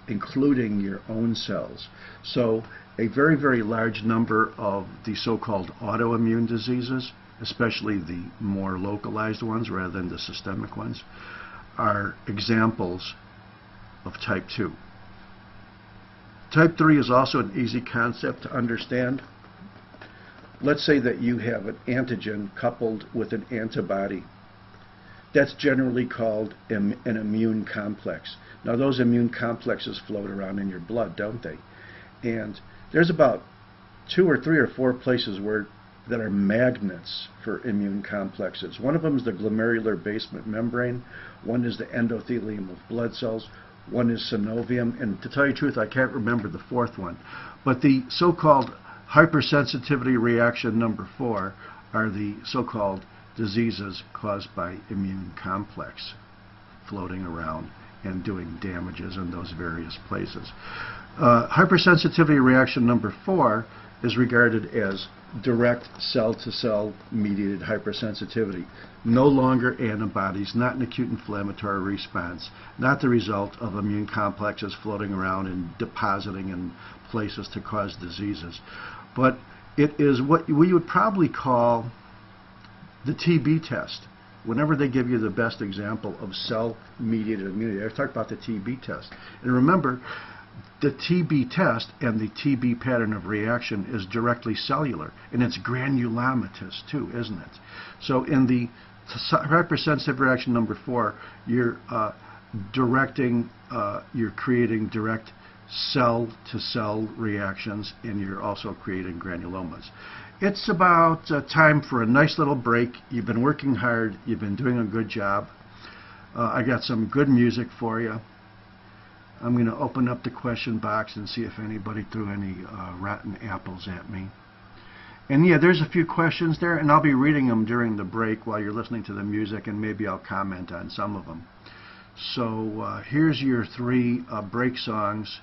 including your own cells. So a very, very large number of the so-called autoimmune diseases, especially the more localized ones rather than the systemic ones, are examples of type 2. Type 3 is also an easy concept to understand. Let's say that you have an antigen coupled with an antibody. That's generally called an immune complex. Now, those immune complexes float around in your blood, don't they? And there's about 2 or 3 or 4 places that are magnets for immune complexes. One of them is the glomerular basement membrane. One is the endothelium of blood cells. One is synovium. And to tell you the truth, I can't remember the 4th one. But the so-called hypersensitivity reaction number 4 are the so-called diseases caused by immune complex floating around and doing damages in those various places. Hypersensitivity reaction number 4 is regarded as direct cell-to-cell mediated hypersensitivity. No longer antibodies, not an acute inflammatory response, not the result of immune complexes floating around and depositing in places to cause diseases. But it is what we would probably call the TB test. Whenever they give you the best example of cell-mediated immunity, I talk about the TB test. And remember, the TB test and the TB pattern of reaction is directly cellular, and it's granulomatous too, isn't it? So in the hypersensitive reaction number 4, you're creating direct cell-to-cell reactions, and you're also creating granulomas. It's about time for a nice little break. You've been working hard. You've been doing a good job. I got some good music for you. I'm going to open up the question box and see if anybody threw any rotten apples at me. And yeah, there's a few questions there, and I'll be reading them during the break while you're listening to the music, and maybe I'll comment on some of them. So here's your 3 break songs.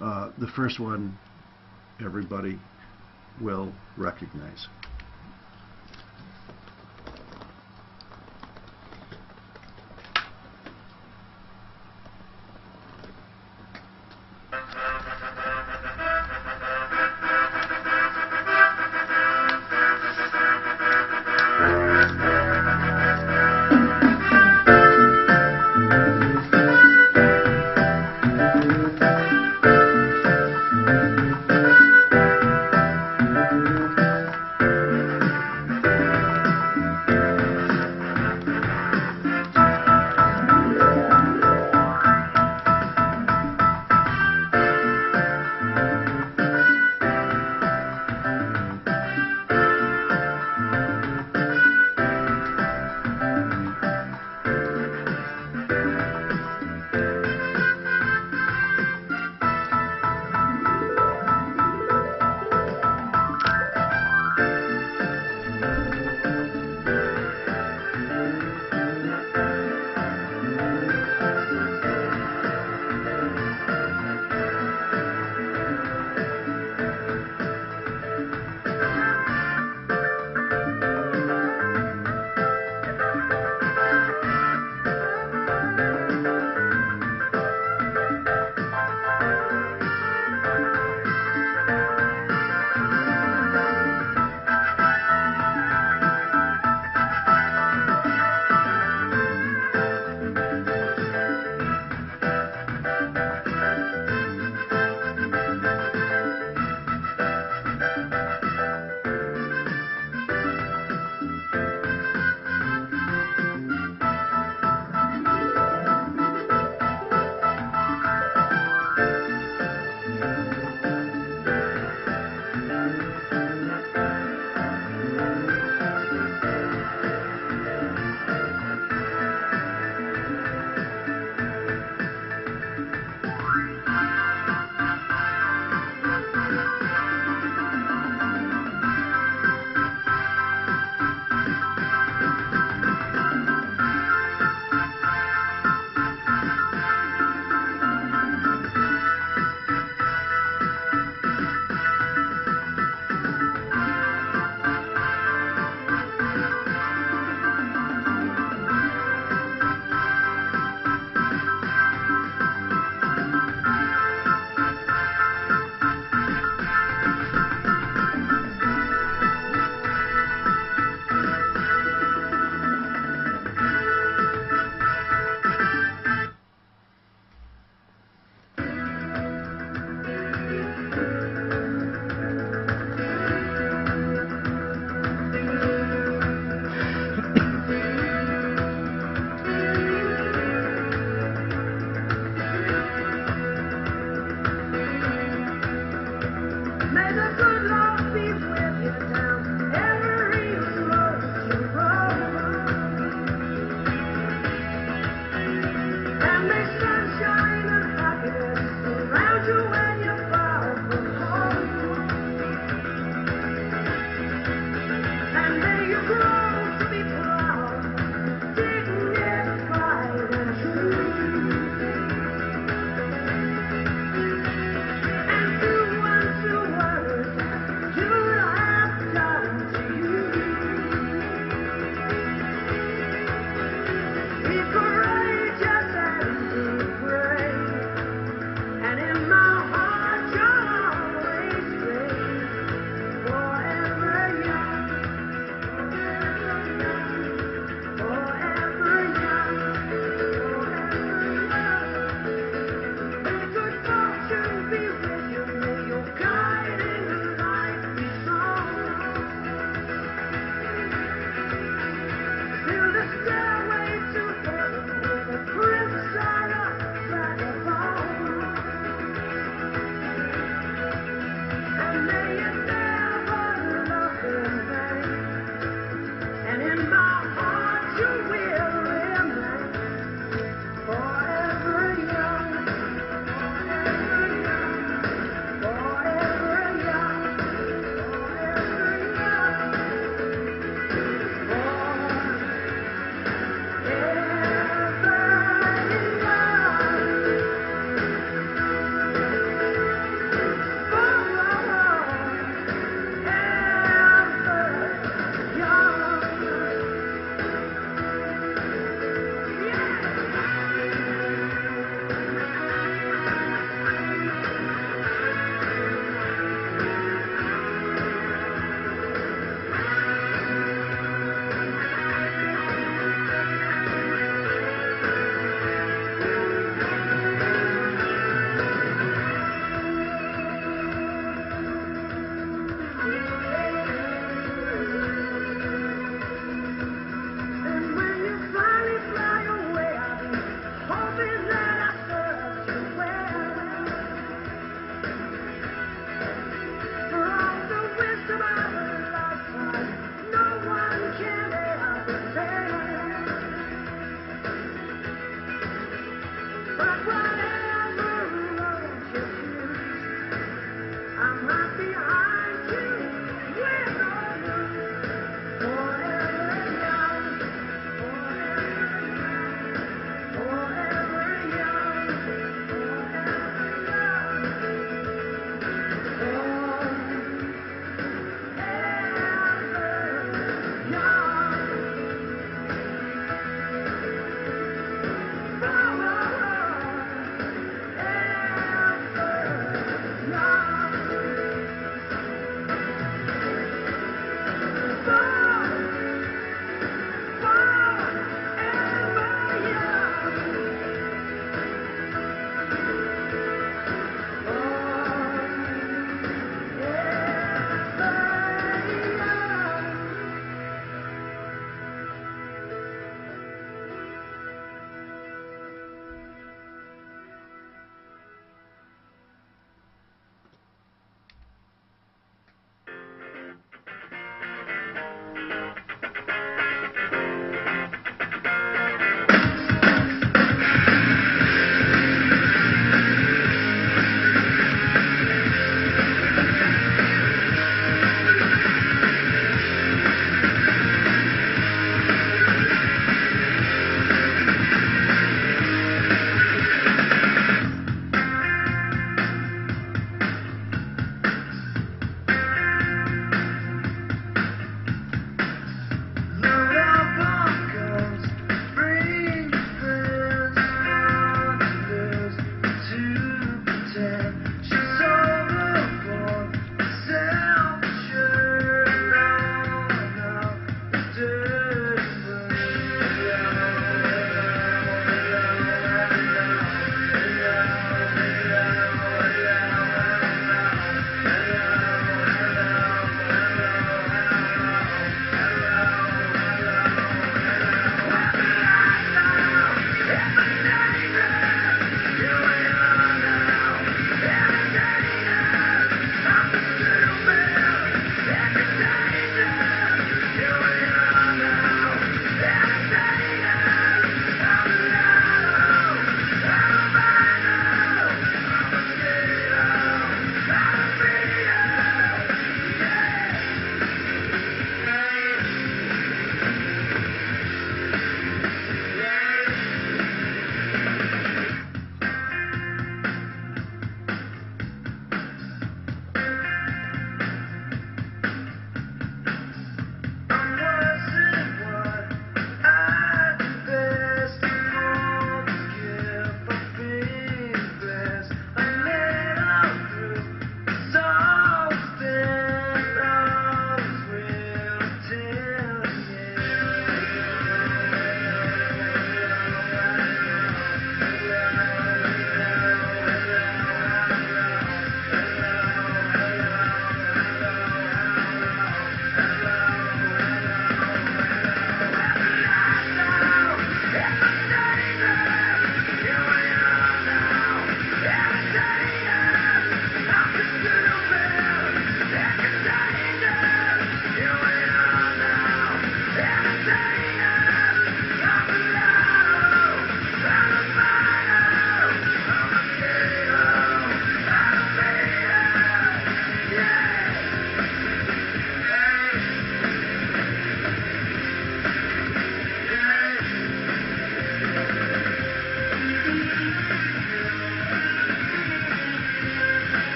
The first one, everybody will recognize.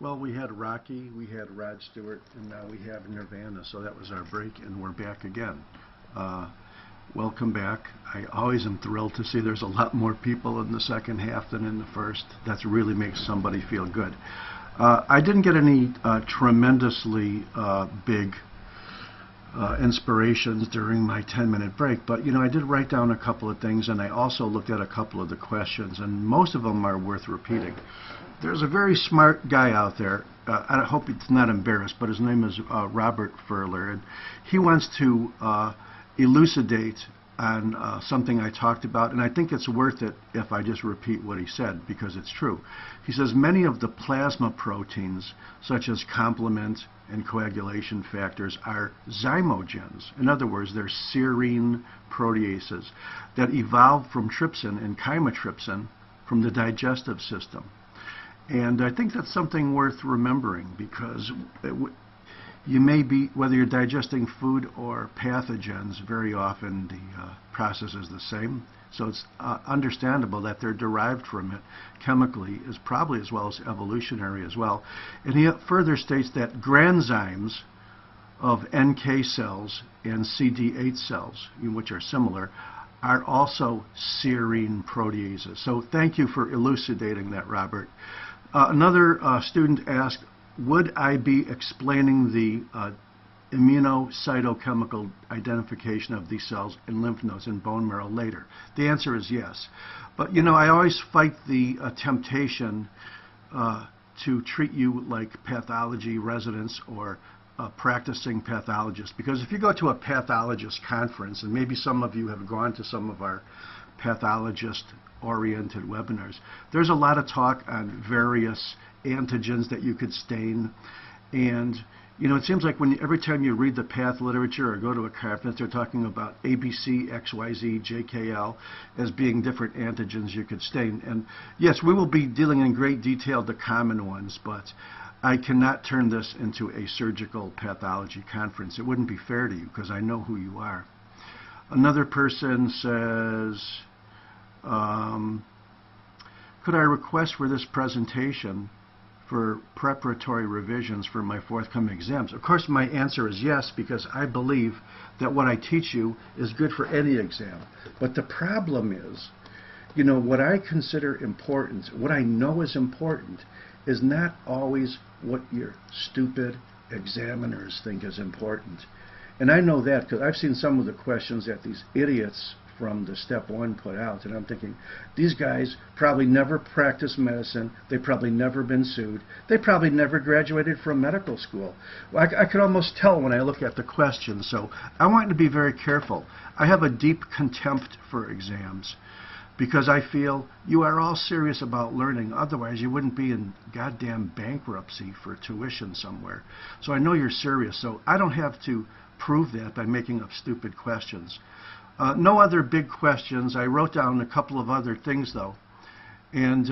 Well, we had Rocky, we had Rod Stewart, and now we have Nirvana, so that was our break, and we're back again. Welcome back. I always am thrilled to see there's a lot more people in the second half than in the first. That really makes somebody feel good. I didn't get any tremendously big inspirations during my 10-minute break, but I did write down a couple of things, and I also looked at a couple of the questions, and most of them are worth repeating. There's a very smart guy out there. I hope he's not embarrassed, but his name is Robert Furler, and he wants to elucidate on something I talked about, and I think it's worth it if I just repeat what he said, because it's true. He says many of the plasma proteins, such as complement and coagulation factors, are zymogens. In other words, they're serine proteases that evolved from trypsin and chymotrypsin from the digestive system. And I think that's something worth remembering, because you may be, whether you're digesting food or pathogens, very often the process is the same. So it's understandable that they're derived from it chemically, is probably as well as evolutionary as well. And he further states that granzymes of NK cells and CD8 cells, which are similar, are also serine proteases. So thank you for elucidating that, Robert. Another student asked, would I be explaining the immunocytochemical identification of these cells in lymph nodes and bone marrow later? The answer is yes. But I always fight the temptation to treat you like pathology residents or practicing pathologists, because if you go to a pathologist conference, and maybe some of you have gone to some of our pathologist-oriented webinars, there's a lot of talk on various antigens that you could stain, and it seems like every time you read the path literature or go to a conference, they're talking about ABC, XYZ, JKL as being different antigens you could stain. And yes, we will be dealing in great detail the common ones, but I cannot turn this into a surgical pathology conference. It wouldn't be fair to you, because I know who you are. Another person says, could I request for this presentation for preparatory revisions for my forthcoming exams? Of course, my answer is yes, because I believe that what I teach you is good for any exam. But the problem is, what I consider important, what I know is important, is not always what your stupid examiners think is important. And I know that because I've seen some of the questions that these idiots from the Step 1 put out, and I'm thinking, these guys probably never practiced medicine, they've probably never been sued, they probably never graduated from medical school. Well, I could almost tell when I look at the questions, so I want to be very careful. I have a deep contempt for exams, because I feel you are all serious about learning, otherwise you wouldn't be in goddamn bankruptcy for tuition somewhere. So I know you're serious, so I don't have to prove that by making up stupid questions. No other big questions. I wrote down a couple of other things, though. And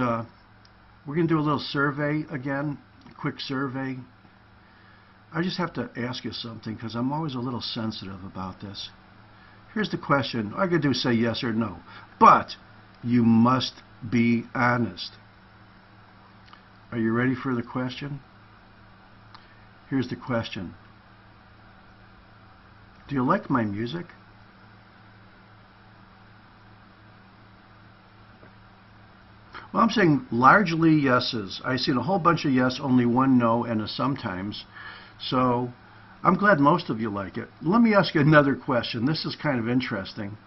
we're going to do a little survey again, a quick survey. I just have to ask you something, because I'm always a little sensitive about this. Here's the question. All I got to do is say yes or no. But you must be honest. Are you ready for the question? Here's the question. Do you like my music? Well, I'm saying largely yeses. I've seen a whole bunch of yes, only one no, and a sometimes. So I'm glad most of you like it. Let me ask you another question. This is kind of interesting.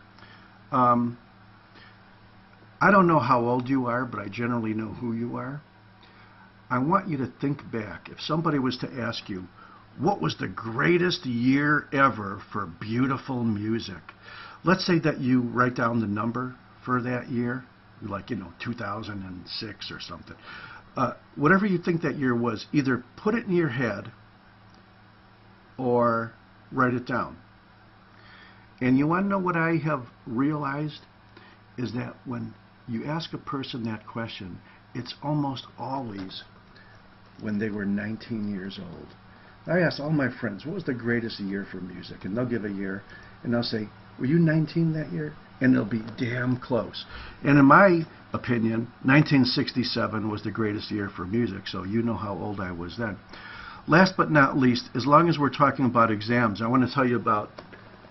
I don't know how old you are, but I generally know who you are. I want you to think back. If somebody was to ask you, what was the greatest year ever for beautiful music? Let's say that you write down the number for that year, like, 2006 or something. Whatever you think that year was, either put it in your head or write it down. And you want to know what I have realized? Is that when you ask a person that question, it's almost always when they were 19 years old. I asked all my friends, what was the greatest year for music? And they'll give a year, and they'll say Were you 19 that year? And it'll be damn close. And in my opinion, 1967 was the greatest year for music, so you know how old I was then. Last but not least, as long as we're talking about exams, I want to tell you about,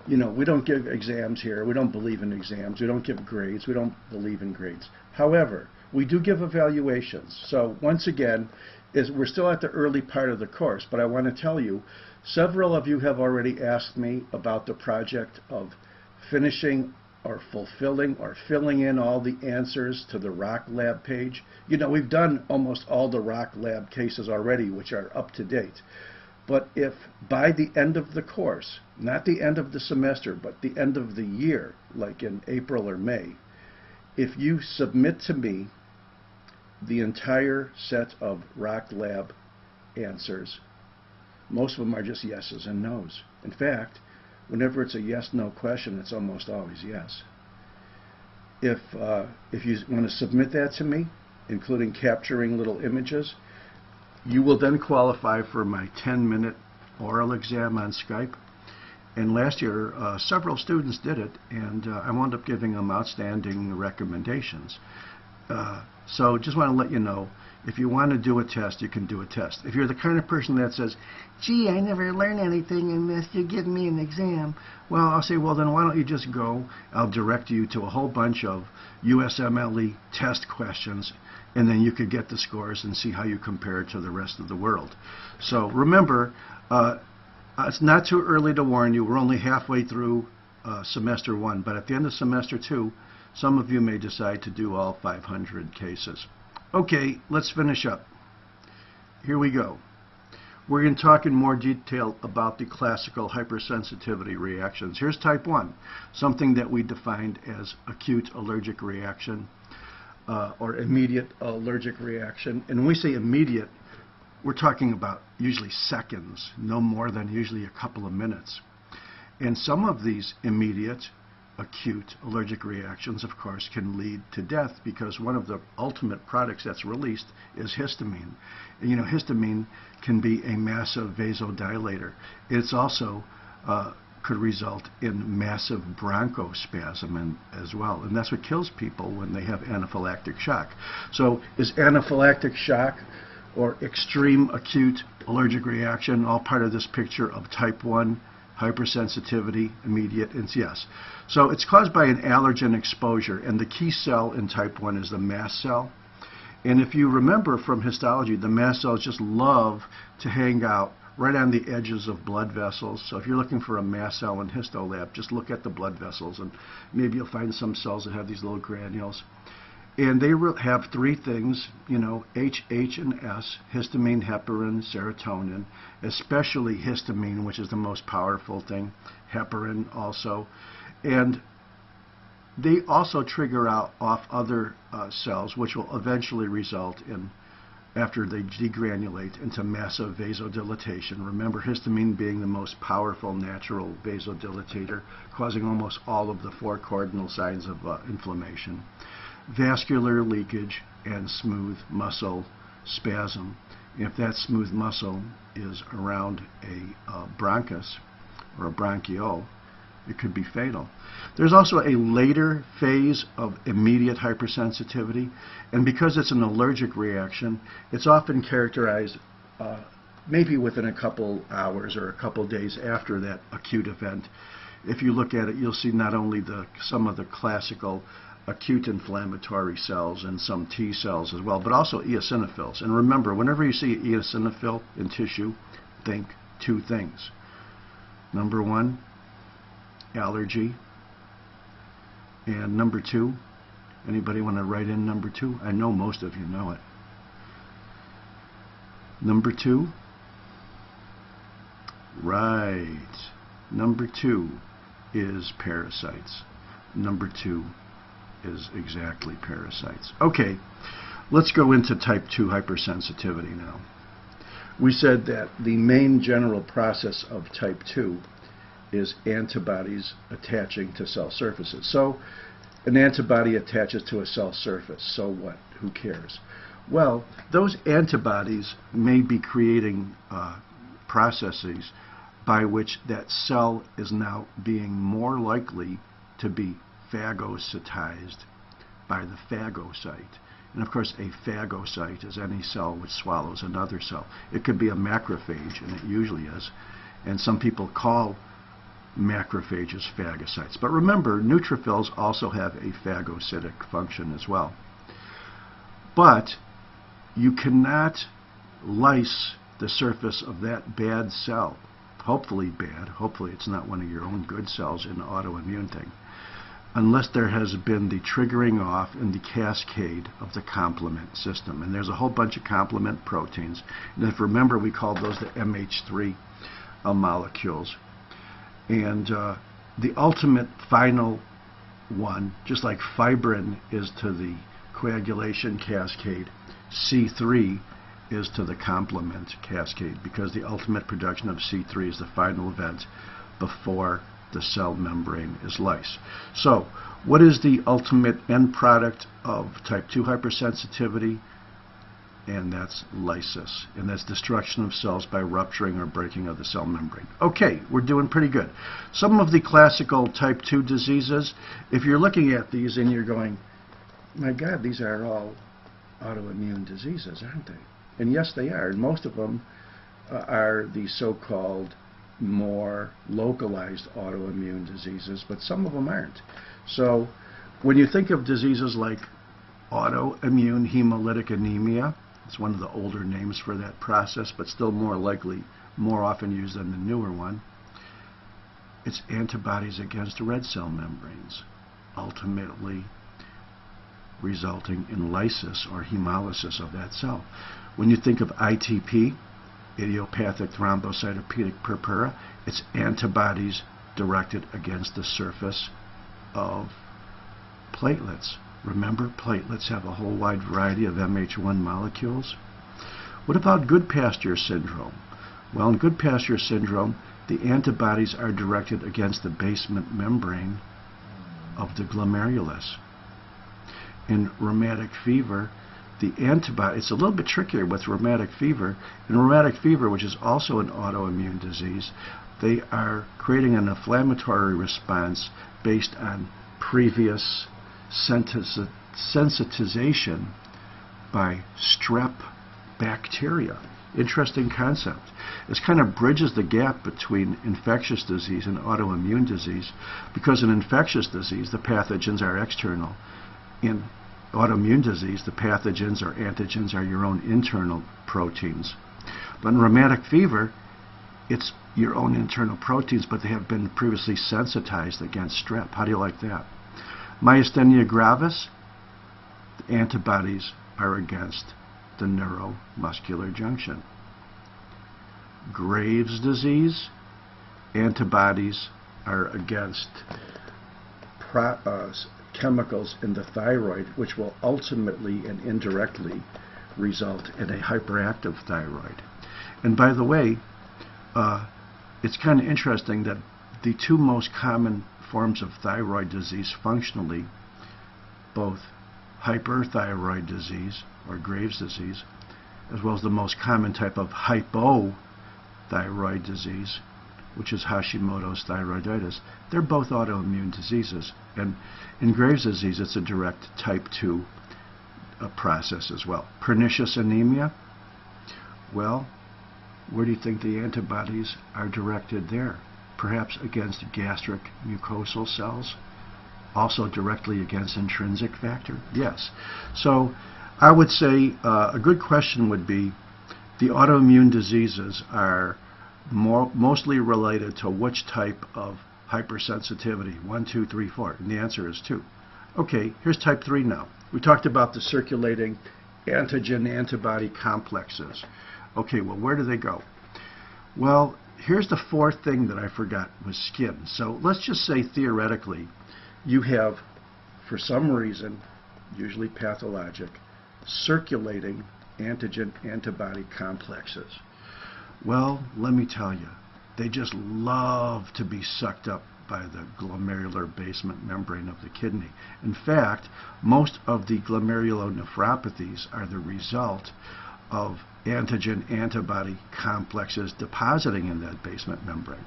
we don't give exams here. We don't believe in exams. We don't give grades. We don't believe in grades. However, we do give evaluations. So once again, we're still at the early part of the course, but I want to tell you, several of you have already asked me about the project of finishing or fulfilling or filling in all the answers to the Rock Lab page. We've done almost all the Rock Lab cases already, which are up to date. But if by the end of the course, not the end of the semester, but the end of the year, like in April or May, if you submit to me the entire set of Rock Lab answers, most of them are just yeses and nos. In fact, whenever it's a yes-no question, it's almost always yes. If you want to submit that to me, including capturing little images, you will then qualify for my 10-minute oral exam on Skype. And last year, several students did it, and I wound up giving them outstanding recommendations. So just want to let you know, if you want to do a test, you can do a test. If you're the kind of person that says, gee, I never learn anything in this, you give me an exam, well, I'll say, well, then why don't you just go, I'll direct you to a whole bunch of USMLE test questions, and then you could get the scores and see how you compare to the rest of the world. So remember, it's not too early to warn you. We're only halfway through semester 1, but at the end of semester 2, some of you may decide to do all 500 cases. Okay, let's finish up. Here we go. We're going to talk in more detail about the classical hypersensitivity reactions. Here's type 1, something that we defined as acute allergic reaction or immediate allergic reaction. And when we say immediate, we're talking about usually seconds, no more than usually a couple of minutes. And some of these immediate acute allergic reactions, of course, can lead to death because one of the ultimate products that's released is histamine. And, histamine can be a massive vasodilator. It's also could result in massive bronchospasm as well, and that's what kills people when they have anaphylactic shock. So is anaphylactic shock or extreme acute allergic reaction all part of this picture of type 1 hypersensitivity, immediate? And yes. So it's caused by an allergen exposure, and the key cell in type 1 is the mast cell. And if you remember from histology, the mast cells just love to hang out right on the edges of blood vessels. So if you're looking for a mast cell in histolab, just look at the blood vessels, and maybe you'll find some cells that have these little granules. And they have three things, H, and S, histamine, heparin, serotonin, especially histamine, which is the most powerful thing, heparin also. And they also trigger off other cells, which will eventually result in, after they degranulate, into massive vasodilatation. Remember, histamine being the most powerful natural vasodilatator, causing almost all of the 4 cardinal signs of inflammation. Vascular leakage and smooth muscle spasm. If that smooth muscle is around a bronchus or a bronchiole, it could be fatal. There's also a later phase of immediate hypersensitivity, and because it's an allergic reaction, it's often characterized maybe within a couple hours or a couple days after that acute event. If you look at it, you'll see not only some of the classical acute inflammatory cells and some T cells as well, but also eosinophils. And remember, whenever you see eosinophil in tissue, think 2 things. Number 1, allergy. And number 2, anybody want to write in number 2? I know most of you know it. Number 2, right. Number 2 is parasites. Number 2 is exactly parasites. Okay, let's go into type 2 hypersensitivity now. We said that the main general process of type 2 is antibodies attaching to cell surfaces. So an antibody attaches to a cell surface. So what? Who cares? Well, those antibodies may be creating processes by which that cell is now being more likely to be phagocytized by the phagocyte. And of course, a phagocyte is any cell which swallows another cell. It could be a macrophage, and it usually is. And some people call macrophages phagocytes. But remember, neutrophils also have a phagocytic function as well. But you cannot lyse the surface of that bad cell. Hopefully bad. Hopefully it's not one of your own good cells in the autoimmune thing, unless there has been the triggering off in the cascade of the complement system. And there's a whole bunch of complement proteins. And if you remember, we called those the MH3 molecules. And the ultimate final one, just like fibrin is to the coagulation cascade, C3 is to the complement cascade, because the ultimate production of C3 is the final event before the cell membrane is lysed. So, what is the ultimate end product of type 2 hypersensitivity? And that's lysis, and that's destruction of cells by rupturing or breaking of the cell membrane. Okay, we're doing pretty good. Some of the classical type 2 diseases, if you're looking at these and you're going, my God, these are all autoimmune diseases, aren't they? And yes, they are. And most of them are the so-called more localized autoimmune diseases, but some of them aren't. So when you think of diseases like autoimmune hemolytic anemia, it's one of the older names for that process, but still more likely, more often used than the newer one. It's antibodies against red cell membranes, ultimately resulting in lysis or hemolysis of that cell. When you think of ITP, idiopathic thrombocytopenic purpura, it's antibodies directed against the surface of platelets. Remember, platelets have a whole wide variety of MH1 molecules. What about Goodpasture syndrome? Well, in Goodpasture syndrome, the antibodies are directed against the basement membrane of the glomerulus. In rheumatic fever, the antibody, it's a little bit trickier with rheumatic fever. In rheumatic fever, which is also an autoimmune disease, they are creating an inflammatory response based on previous sensitization by strep bacteria. Interesting concept. This kind of bridges the gap between infectious disease and autoimmune disease, because in infectious disease, the pathogens are external. In autoimmune disease, the pathogens or antigens are your own internal proteins. But in rheumatic fever, it's your own internal proteins, but they have been previously sensitized against strep. How do you like that? Myasthenia gravis, the antibodies are against the neuromuscular junction. Graves' disease, antibodies are against chemicals in the thyroid, which will ultimately and indirectly result in a hyperactive thyroid. And by the way, it's kind of interesting that the two most common forms of thyroid disease functionally, both hyperthyroid disease or Graves' disease, as well as the most common type of hypothyroid disease, which is Hashimoto's thyroiditis, they're both autoimmune diseases. And in Graves' disease, it's a direct type 2 process as well. Pernicious anemia, well, where do you think the antibodies are directed there? Perhaps against gastric mucosal cells? Also directly against intrinsic factor? Yes. So I would say a good question would be, the autoimmune diseases are mostly related to which type of hypersensitivity? 1, 2, 3, 4. And the answer is 2. Okay, here's type 3 now. We talked about the circulating antigen-antibody complexes. Okay, well, where do they go? Well, here's the fourth thing that I forgot, was skin. So let's just say theoretically you have, for some reason, usually pathologic, circulating antigen-antibody complexes. Well, let me tell you, they just love to be sucked up by the glomerular basement membrane of the kidney. In fact, most of the glomerulonephropathies are the result of antigen-antibody complexes depositing in that basement membrane.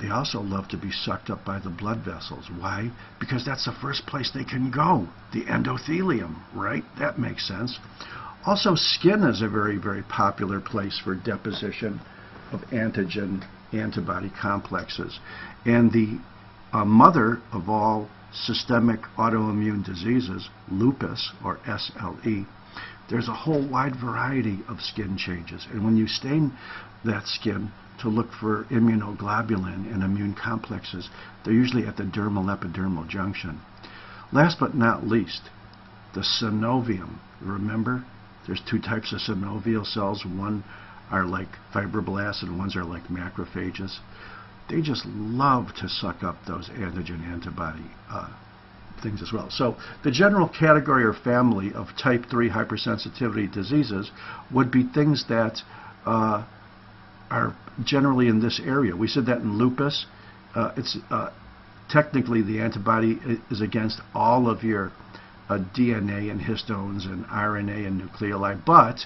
They also love to be sucked up by the blood vessels. Why? Because that's the first place they can go, the endothelium, right? That makes sense. Also, skin is a very, very popular place for deposition of antigen-antibody complexes. And the mother of all systemic autoimmune diseases, lupus, or SLE, there's a whole wide variety of skin changes. And when you stain that skin to look for immunoglobulin and immune complexes, they're usually at the dermal-epidermal junction. Last but not least, the synovium. Remember, there's two types of synovial cells. One are like fibroblasts and ones are like macrophages. They just love to suck up those antigen-antibody things as well. So the general category or family of type 3 hypersensitivity diseases would be things that are generally in this area. We said that in lupus, it's technically the antibody is against all of your DNA and histones and RNA and nucleoli, but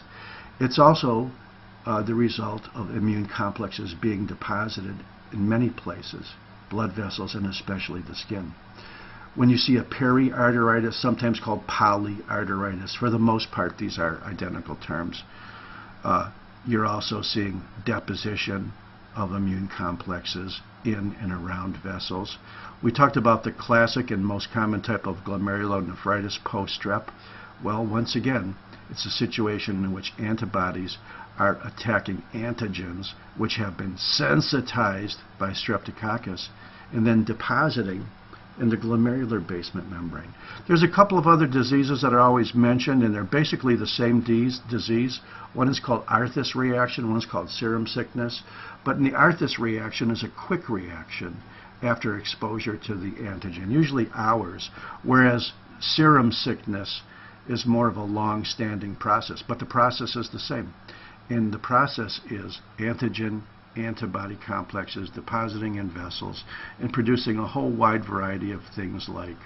it's also the result of immune complexes being deposited in many places, blood vessels and especially the skin. When you see a periarteritis, sometimes called polyarteritis, for the most part these are identical terms, you're also seeing deposition of immune complexes in and around vessels. We talked about the classic and most common type of glomerulonephritis post-strep. Well, once again, it's a situation in which antibodies are attacking antigens which have been sensitized by Streptococcus and then depositing in the glomerular basement membrane. There's a couple of other diseases that are always mentioned, and they're basically the same disease. One is called Arthus reaction, one is called serum sickness. But in the Arthus reaction is a quick reaction after exposure to the antigen, usually hours, whereas serum sickness is more of a long-standing process. But the process is the same. And the process is antigen-antibody complexes depositing in vessels and producing a whole wide variety of things like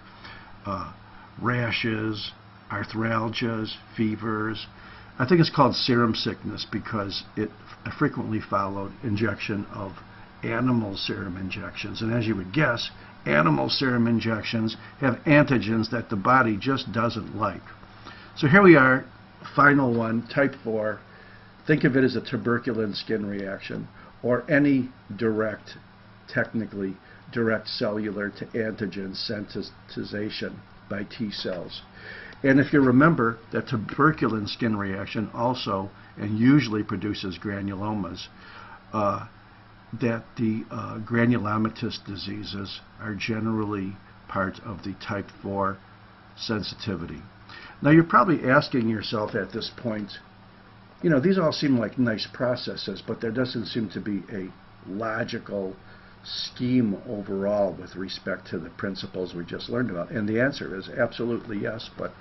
rashes, arthralgias, fevers. I think it's called serum sickness because it frequently followed injection of animal serum injections. And as you would guess, animal serum injections have antigens that the body just doesn't like. So here we are, final one, type 4. Think of it as a tuberculin skin reaction or any direct, technically direct cellular to antigen sensitization by T cells. And if you remember that tuberculin skin reaction also and usually produces granulomas, that the granulomatous diseases are generally part of the type 4 sensitivity. Now you're probably asking yourself at this point, you know, these all seem like nice processes, but there doesn't seem to be a logical scheme overall with respect to the principles we just learned about. And the answer is absolutely yes, but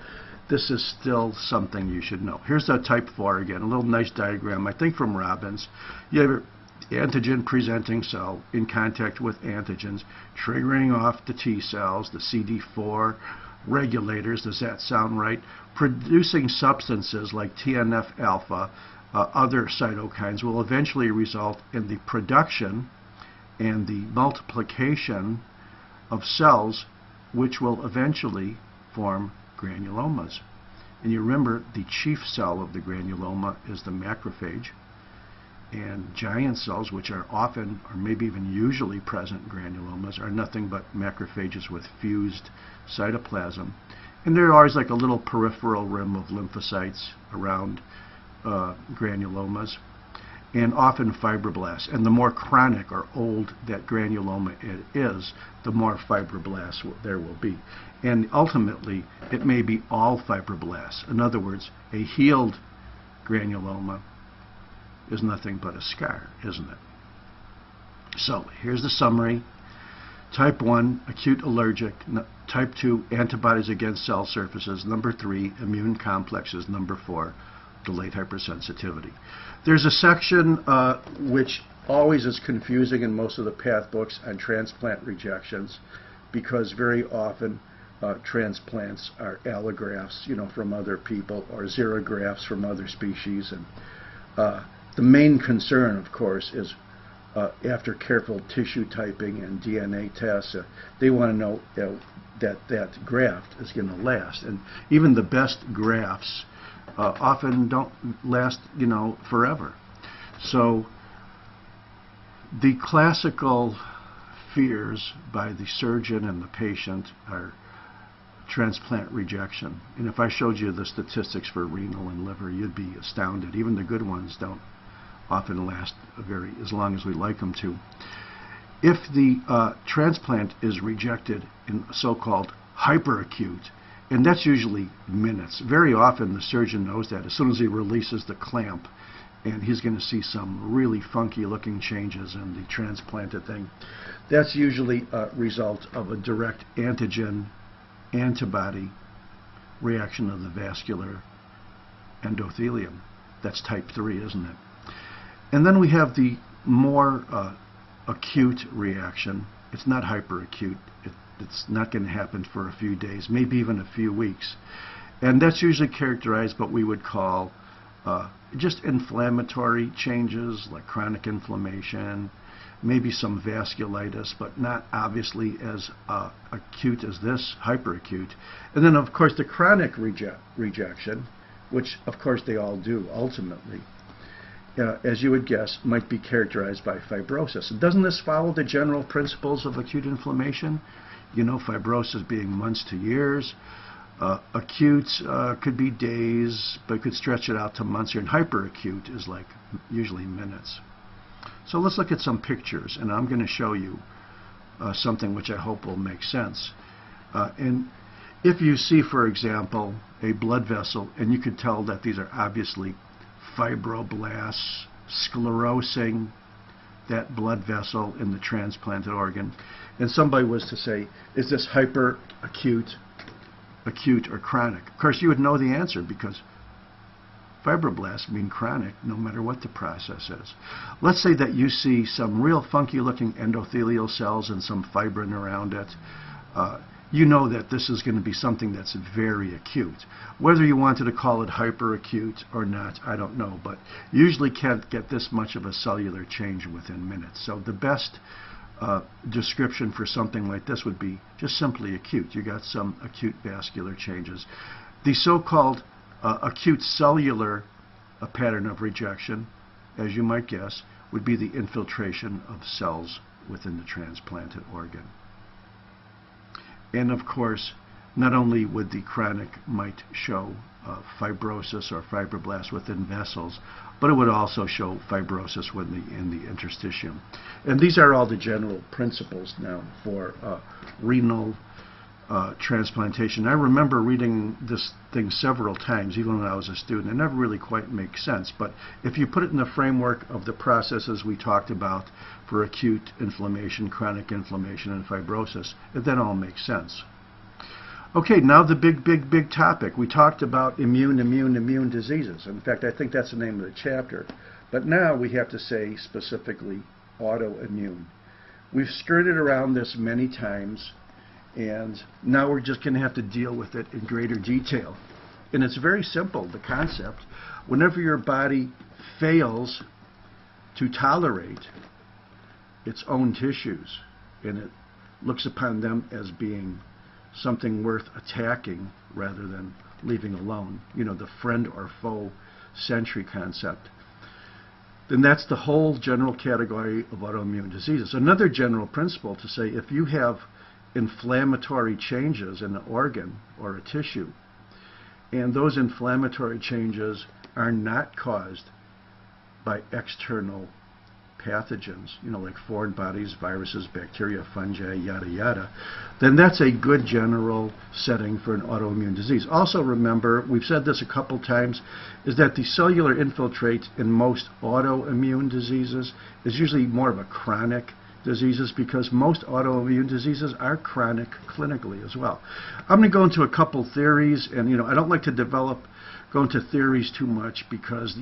this is still something you should know. Here's the type 4 again, a little nice diagram, I think from Robbins. You have an antigen presenting cell in contact with antigens, triggering off the T cells, the CD4 regulators, does that sound right? Producing substances like TNF-alpha, other cytokines will eventually result in the production and the multiplication of cells which will eventually form granulomas. And you remember the chief cell of the granuloma is the macrophage, and giant cells, which are often or maybe even usually present in granulomas, are nothing but macrophages with fused cytoplasm. And they're always like a little peripheral rim of lymphocytes around granulomas, and often fibroblasts. And the more chronic or old that granuloma is, the more fibroblasts there will be. And ultimately, it may be all fibroblasts. In other words, a healed granuloma is nothing but a scar, isn't it? So here's the summary. Type 1, acute allergic. Type 2, antibodies against cell surfaces. Number 3, immune complexes. Number 4, delayed hypersensitivity. There's a section which always is confusing in most of the path books on transplant rejections, because very often transplants are allografts, you know, from other people, or xerografts from other species, and The main concern, of course, is after careful tissue typing and DNA tests, they want to know that that graft is going to last. And even the best grafts often don't last, forever. So the classical fears by the surgeon and the patient are transplant rejection. And if I showed you the statistics for renal and liver, you'd be astounded. Even the good ones don't often last as long as we like them to. If the transplant is rejected in so-called hyperacute, and that's usually minutes, very often the surgeon knows that as soon as he releases the clamp, and he's going to see some really funky looking changes in the transplanted thing. That's usually a result of a direct antigen antibody reaction of the vascular endothelium. That's type 3, isn't it? And then we have the more acute reaction. It's not hyperacute. It's not going to happen for a few days, maybe even a few weeks. And that's usually characterized by what we would call just inflammatory changes like chronic inflammation, maybe some vasculitis, but not obviously as acute as this, hyperacute. And then, of course, the chronic rejection, which, of course, they all do ultimately, as you would guess, might be characterized by fibrosis. And doesn't this follow the general principles of acute inflammation? Fibrosis being months to years. Acute could be days, but could stretch it out to months. And hyperacute is like usually minutes. So let's look at some pictures, and I'm going to show you something which I hope will make sense. And if you see, for example, a blood vessel, and you could tell that these are obviously fibroblasts sclerosing that blood vessel in the transplanted organ, and somebody was to say, is this hyperacute, acute, or chronic? Of course, you would know the answer because fibroblasts mean chronic no matter what the process is. Let's say that you see some real funky looking endothelial cells and some fibrin around it. You know that this is going to be something that's very acute. Whether you wanted to call it hyperacute or not, I don't know, but usually can't get this much of a cellular change within minutes. So the best description for something like this would be just simply acute. You got some acute vascular changes. The so-called acute cellular pattern of rejection, as you might guess, would be the infiltration of cells within the transplanted organ. And of course, not only would the chronic might show fibrosis or fibroblasts within vessels, but it would also show fibrosis in the interstitium. And these are all the general principles now for renal transplantation. I remember reading this thing several times, even when I was a student. It never really quite makes sense, but if you put it in the framework of the processes we talked about for acute inflammation, chronic inflammation, and fibrosis, it then all makes sense. Okay, now the big topic. We talked about immune diseases. In fact, I think that's the name of the chapter. But now we have to say specifically autoimmune. We've skirted around this many times, and now we're just going to have to deal with it in greater detail. And it's very simple, the concept. Whenever your body fails to tolerate its own tissues, and it looks upon them as being something worth attacking rather than leaving alone, the friend or foe sentry concept, then that's the whole general category of autoimmune diseases. Another general principle to say, if you have inflammatory changes in an organ or a tissue, and those inflammatory changes are not caused by external pathogens, like foreign bodies, viruses, bacteria, fungi, yada yada, then that's a good general setting for an autoimmune disease. Also remember, we've said this a couple times, is that the cellular infiltrate in most autoimmune diseases is usually more of a chronic diseases, because most autoimmune diseases are chronic clinically as well. I'm going to go into a couple theories, and I don't like to go into theories too much, because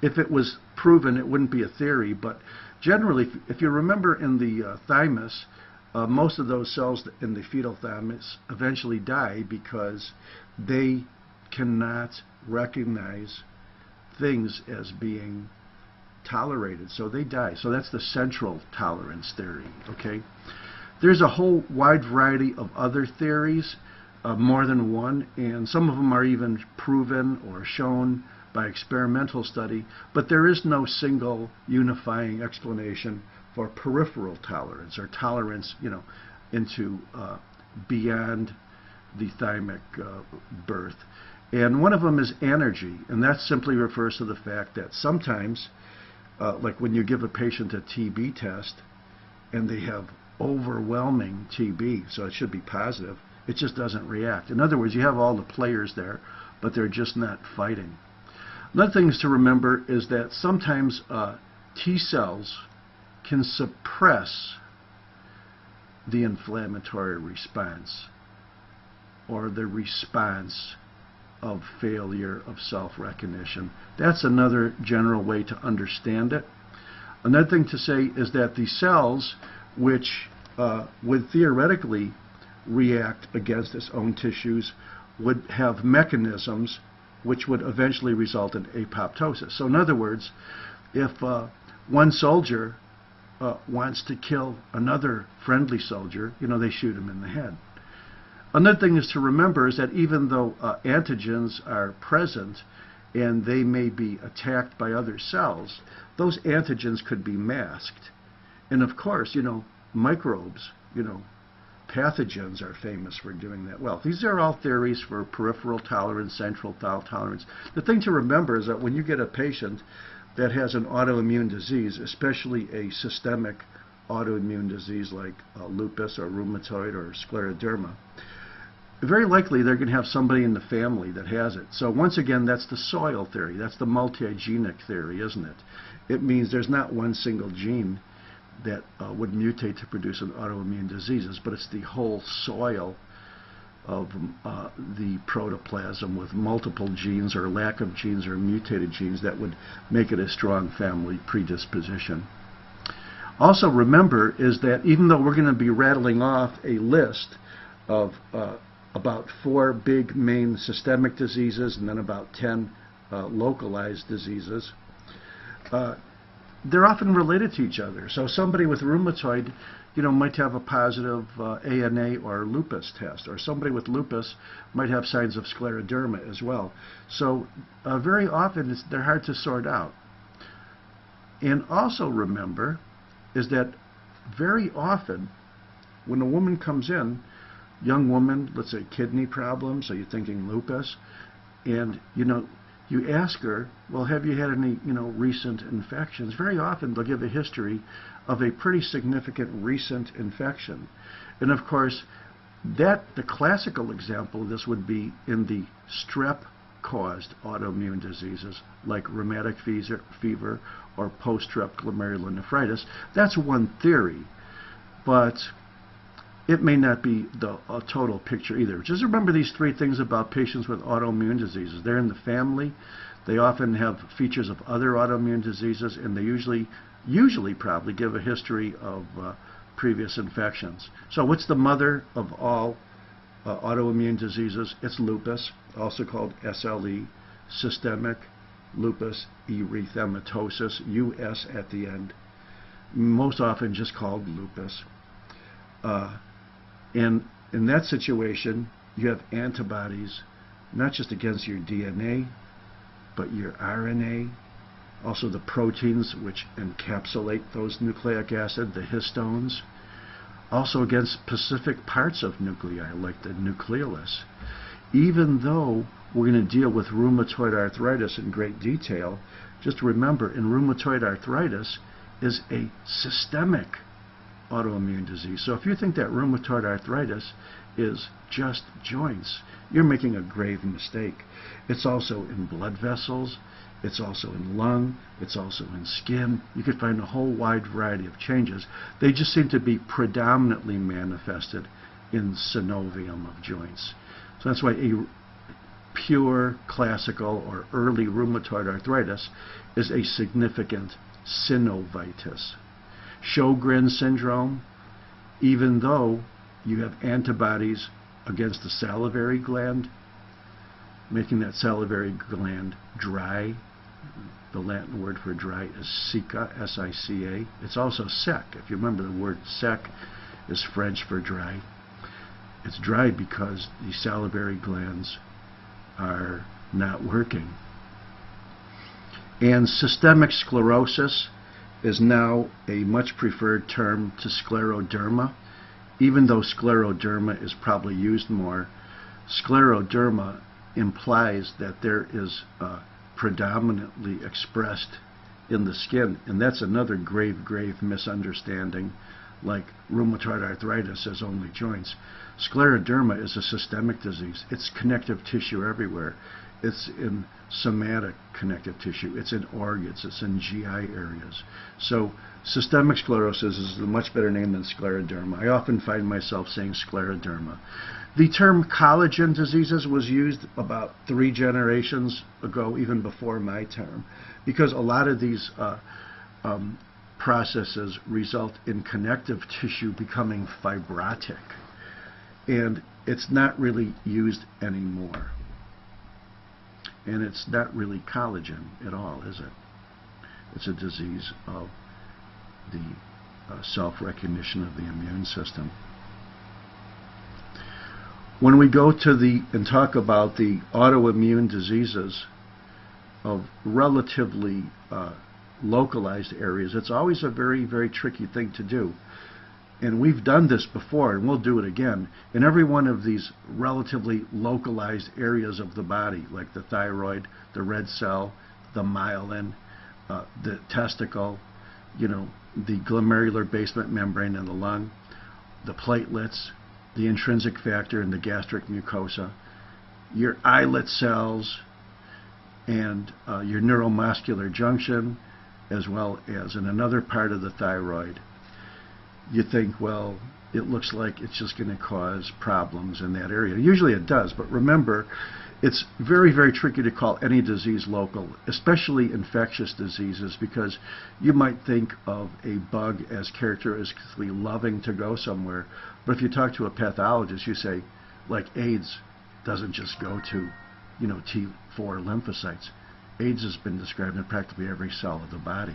if it was proven, it wouldn't be a theory. But generally, if you remember in the thymus, most of those cells in the fetal thymus eventually die because they cannot recognize things as being tolerated, so they die. So that's the central tolerance theory, okay? There's a whole wide variety of other theories, more than one, and some of them are even proven or shown by experimental study, but there is no single unifying explanation for peripheral tolerance, or tolerance, into beyond the thymic birth. And one of them is anergy, and that simply refers to the fact that sometimes, like when you give a patient a TB test and they have overwhelming TB, so it should be positive, it just doesn't react. In other words, you have all the players there, but they're just not fighting. Another thing to remember is that sometimes T cells can suppress the inflammatory response, or the response of failure of self-recognition. That's another general way to understand it. Another thing to say is that the cells, which would theoretically react against its own tissues, would have mechanisms which would eventually result in apoptosis. So in other words, if one soldier wants to kill another friendly soldier, they shoot him in the head. Another thing is to remember is that even though antigens are present and they may be attacked by other cells, those antigens could be masked. And of course, microbes, pathogens are famous for doing that well. These are all theories for peripheral tolerance, central tolerance. The thing to remember is that when you get a patient that has an autoimmune disease, especially a systemic autoimmune disease like lupus or rheumatoid or scleroderma, very likely they're going to have somebody in the family that has it. So once again, that's the soil theory. That's the multigenic theory, isn't it? It means there's not one single gene that would mutate to produce an autoimmune diseases, but it's the whole soil of the protoplasm with multiple genes or lack of genes or mutated genes that would make it a strong family predisposition. Also remember is that even though we're going to be rattling off a list of about 4 big main systemic diseases and then about 10 localized diseases, they're often related to each other. So somebody with rheumatoid, might have a positive ANA or lupus test, or somebody with lupus might have signs of scleroderma as well. So very often they're hard to sort out. And also remember is that very often when a woman comes in, young woman, let's say kidney problems, so you're thinking lupus, and you ask her, well, have you had any recent infections? Very often they'll give a history of a pretty significant recent infection. And of course, the classical example of this would be in the strep-caused autoimmune diseases like rheumatic fever or post-strep glomerulonephritis. That's one theory, but it may not be a total picture either. Just remember these 3 things about patients with autoimmune diseases. They're in the family. They often have features of other autoimmune diseases, and they usually probably give a history of previous infections. So what's the mother of all autoimmune diseases? It's lupus, also called SLE, systemic lupus erythematosus, US at the end, most often just called lupus. And in that situation, you have antibodies, not just against your DNA, but your RNA, also the proteins which encapsulate those nucleic acid, the histones, also against specific parts of nuclei, like the nucleolus. Even though we're going to deal with rheumatoid arthritis in great detail, just remember, in rheumatoid arthritis is a systemic autoimmune disease. So if you think that rheumatoid arthritis is just joints, you're making a grave mistake. It's also in blood vessels, it's also in lung, it's also in skin. You could find a whole wide variety of changes. They just seem to be predominantly manifested in synovium of joints. So that's why a pure classical or early rheumatoid arthritis is a significant synovitis. Sjogren's syndrome, even though you have antibodies against the salivary gland, making that salivary gland dry, The Latin word for dry is sica, S-I-C-A. It's also sec. If you remember, the word sec is French for dry. It's dry because the salivary glands are not working. And systemic sclerosis is now a much preferred term to scleroderma. Even though scleroderma is probably used more, scleroderma implies that there is predominantly expressed in the skin, and that's another grave misunderstanding. Like rheumatoid arthritis has only joints. Scleroderma is a systemic disease. It's connective tissue everywhere. It's in somatic connective tissue. It's in organs. It's in GI areas. So systemic sclerosis is a much better name than scleroderma. I often find myself saying scleroderma. The term collagen diseases was used about 3 generations ago, even before my term, because a lot of these processes result in connective tissue becoming fibrotic, and it's not really used anymore. And it's not really collagen at all, is it? It's a disease of the self-recognition of the immune system. When we go to and talk about the autoimmune diseases of relatively localized areas, it's always a very tricky thing to do. And we've done this before, and we'll do it again. In every one of these relatively localized areas of the body, like the thyroid, the red cell, the myelin, the testicle, the glomerular basement membrane in the lung, the platelets, the intrinsic factor in the gastric mucosa, your islet cells, and your neuromuscular junction, as well as in another part of the thyroid. You think, well, it looks like it's just going to cause problems in that area. Usually it does, but remember, it's very tricky to call any disease local, especially infectious diseases, because you might think of a bug as characteristically loving to go somewhere, but if you talk to a pathologist, you say, like AIDS doesn't just go to, T4 lymphocytes. AIDS has been described in practically every cell of the body.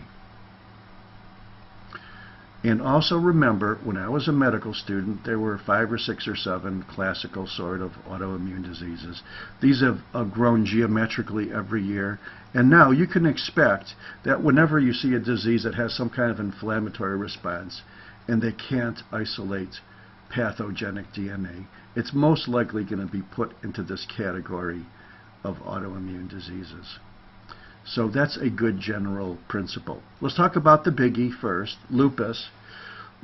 And also remember, when I was a medical student, there were 5 or 6 or 7 classical sort of autoimmune diseases. These have grown geometrically every year. And now you can expect that whenever you see a disease that has some kind of inflammatory response and they can't isolate pathogenic DNA, it's most likely going to be put into this category of autoimmune diseases. So that's a good general principle. Let's talk about the biggie first, lupus.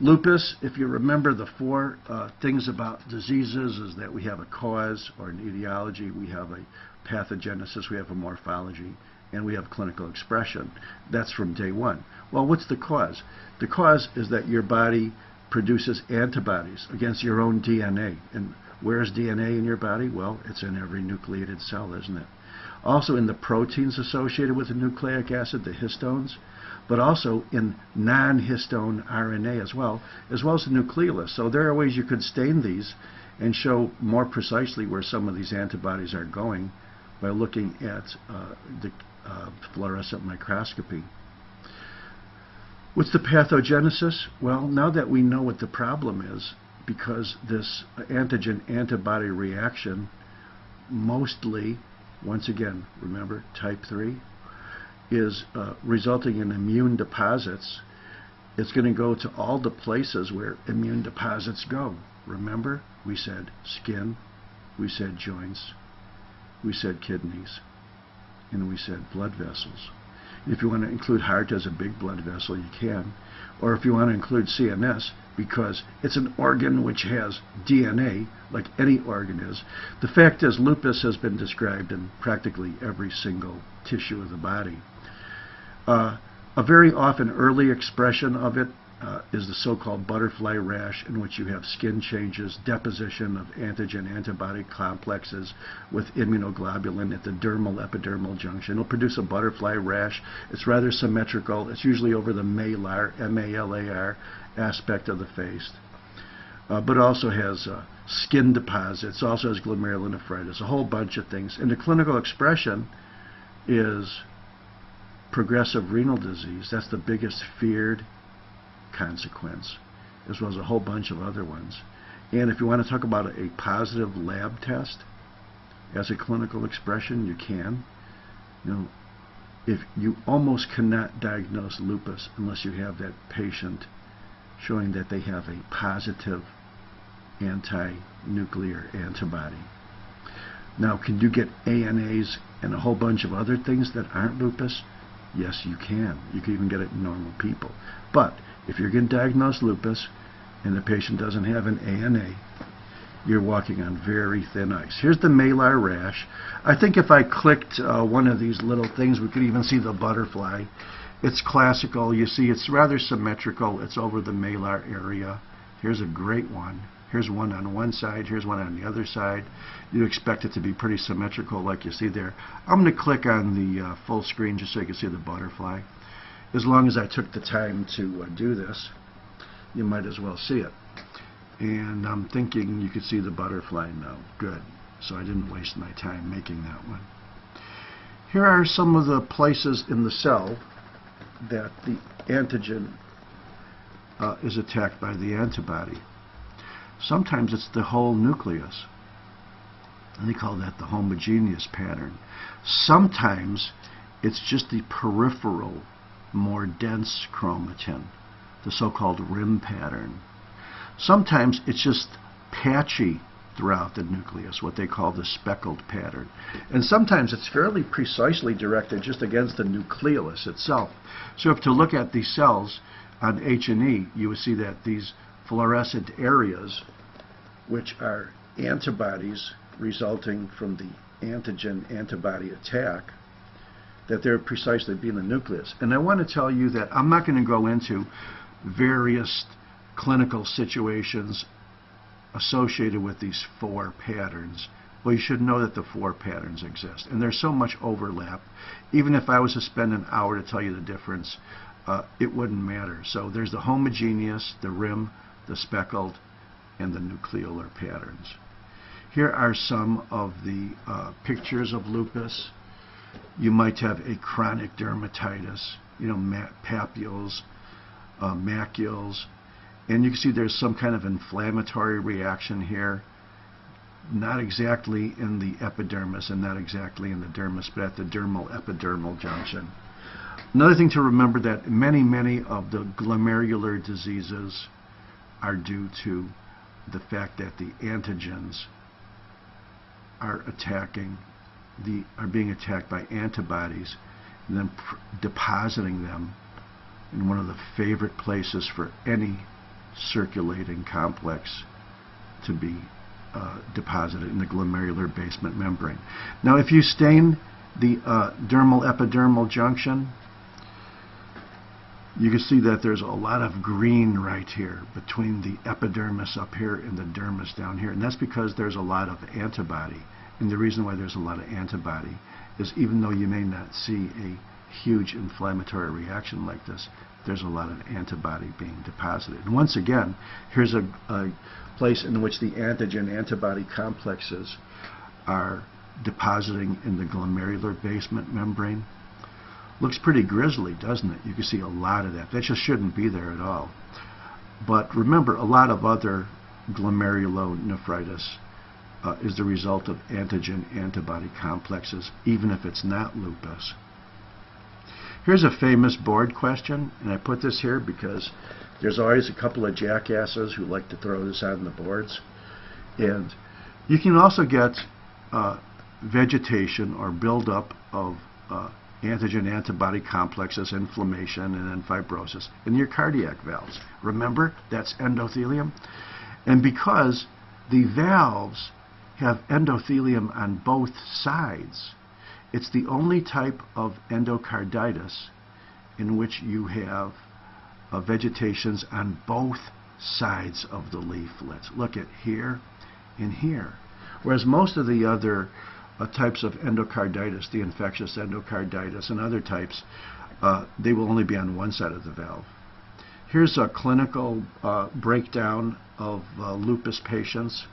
Lupus, if you remember the 4 things about diseases, is that we have a cause or an etiology, we have a pathogenesis, we have a morphology, and we have clinical expression. That's from day 1. Well, what's the cause? The cause is that your body produces antibodies against your own DNA. And where's DNA in your body? Well, it's in every nucleated cell, isn't it? Also in the proteins associated with the nucleic acid, the histones, but also in non-histone RNA as well as the nucleolus. So there are ways you could stain these and show more precisely where some of these antibodies are going by looking at the fluorescent microscopy. What's the pathogenesis? Well, now that we know what the problem is, because this antigen-antibody reaction mostly, once again, remember, type 3, is resulting in immune deposits. It's going to go to all the places where immune deposits go. Remember, we said skin, we said joints, we said kidneys, and we said blood vessels. If you want to include heart as a big blood vessel, you can. Or if you want to include CNS, because it's an organ which has DNA, like any organ is. The fact is, lupus has been described in practically every single tissue of the body. A very often early expression of it is the so-called butterfly rash, in which you have skin changes, deposition of antigen-antibody complexes with immunoglobulin at the dermal-epidermal junction. It'll produce a butterfly rash. It's rather symmetrical. It's usually over the malar, M-A-L-A-R, aspect of the face, but also has skin deposits, also has glomerulonephritis, a whole bunch of things. And the clinical expression is progressive renal disease. That's the biggest feared consequence, as well as a whole bunch of other ones. And if you want to talk about a positive lab test as a clinical expression, you can. You know, if you almost cannot diagnose lupus unless you have that patient showing that they have a positive anti-nuclear antibody. Now, can you get ANAs and a whole bunch of other things that aren't lupus? Yes, you can. You can even get it in normal people. But if you're going to diagnose lupus and the patient doesn't have an ANA, you're walking on very thin ice. Here's the malar rash. I think if I clicked one of these little things, we could even see the butterfly. It's classical. You see, it's rather symmetrical. It's over the malar area. Here's a great one. Here's one on one side. Here's one on the other side. You expect it to be pretty symmetrical like you see there. I'm going to click on the full screen just so you can see the butterfly. As long as I took the time to do this, you might as well see it. And I'm thinking you could see the butterfly now. Good. So I didn't waste my time making that one. Here are some of the places in the cell that the antigen is attacked by the antibody. Sometimes it's the whole nucleus, and they call that the homogeneous pattern. Sometimes it's just the peripheral, more dense chromatin, the so-called rim pattern. Sometimes it's just patchy throughout the nucleus, what they call the speckled pattern. And sometimes it's fairly precisely directed just against the nucleolus itself. So if to look at these cells on H&E, you would see that these fluorescent areas, which are antibodies resulting from the antigen-antibody attack, that they're precisely being the nucleus. And I want to tell you that I'm not going to go into various clinical situations associated with these four patterns. Well, you should know that the four patterns exist. And there's so much overlap. Even if I was to spend an hour to tell you the difference, it wouldn't matter. So there's the homogeneous, the rim, the speckled, and the nucleolar patterns. Here are some of the pictures of lupus. You might have a chronic dermatitis, papules, macules, and you can see there's some kind of inflammatory reaction here, not exactly in the epidermis and not exactly in the dermis, but at the dermal epidermal junction. Another thing to remember, that many of the glomerular diseases are due to the fact that the antigens are being attacked by antibodies and then depositing them in one of the favorite places for any circulating complex to be deposited, in the glomerular basement membrane. Now, if you stain the dermal epidermal junction, you can see that there's a lot of green right here between the epidermis up here and the dermis down here, and that's because there's a lot of antibody. And the reason why there's a lot of antibody is, even though you may not see a huge inflammatory reaction like this, there's a lot of antibody being deposited. And once again, here's a place in which the antigen-antibody complexes are depositing in the glomerular basement membrane. Looks pretty grisly, doesn't it? You can see a lot of that. That just shouldn't be there at all. But remember, a lot of other glomerulonephritis is the result of antigen-antibody complexes, even if it's not lupus. Here's a famous board question, and I put this here because there's always a couple of jackasses who like to throw this on the boards. And you can also get vegetation or buildup of antigen-antibody complexes, inflammation, and then fibrosis in your cardiac valves. Remember, that's endothelium. And because the valves have endothelium on both sides, it's the only type of endocarditis in which you have vegetations on both sides of the leaflets. Look at here and here. Whereas most of the other types of endocarditis, the infectious endocarditis and other types, they will only be on one side of the valve. Here's a clinical breakdown of lupus patients.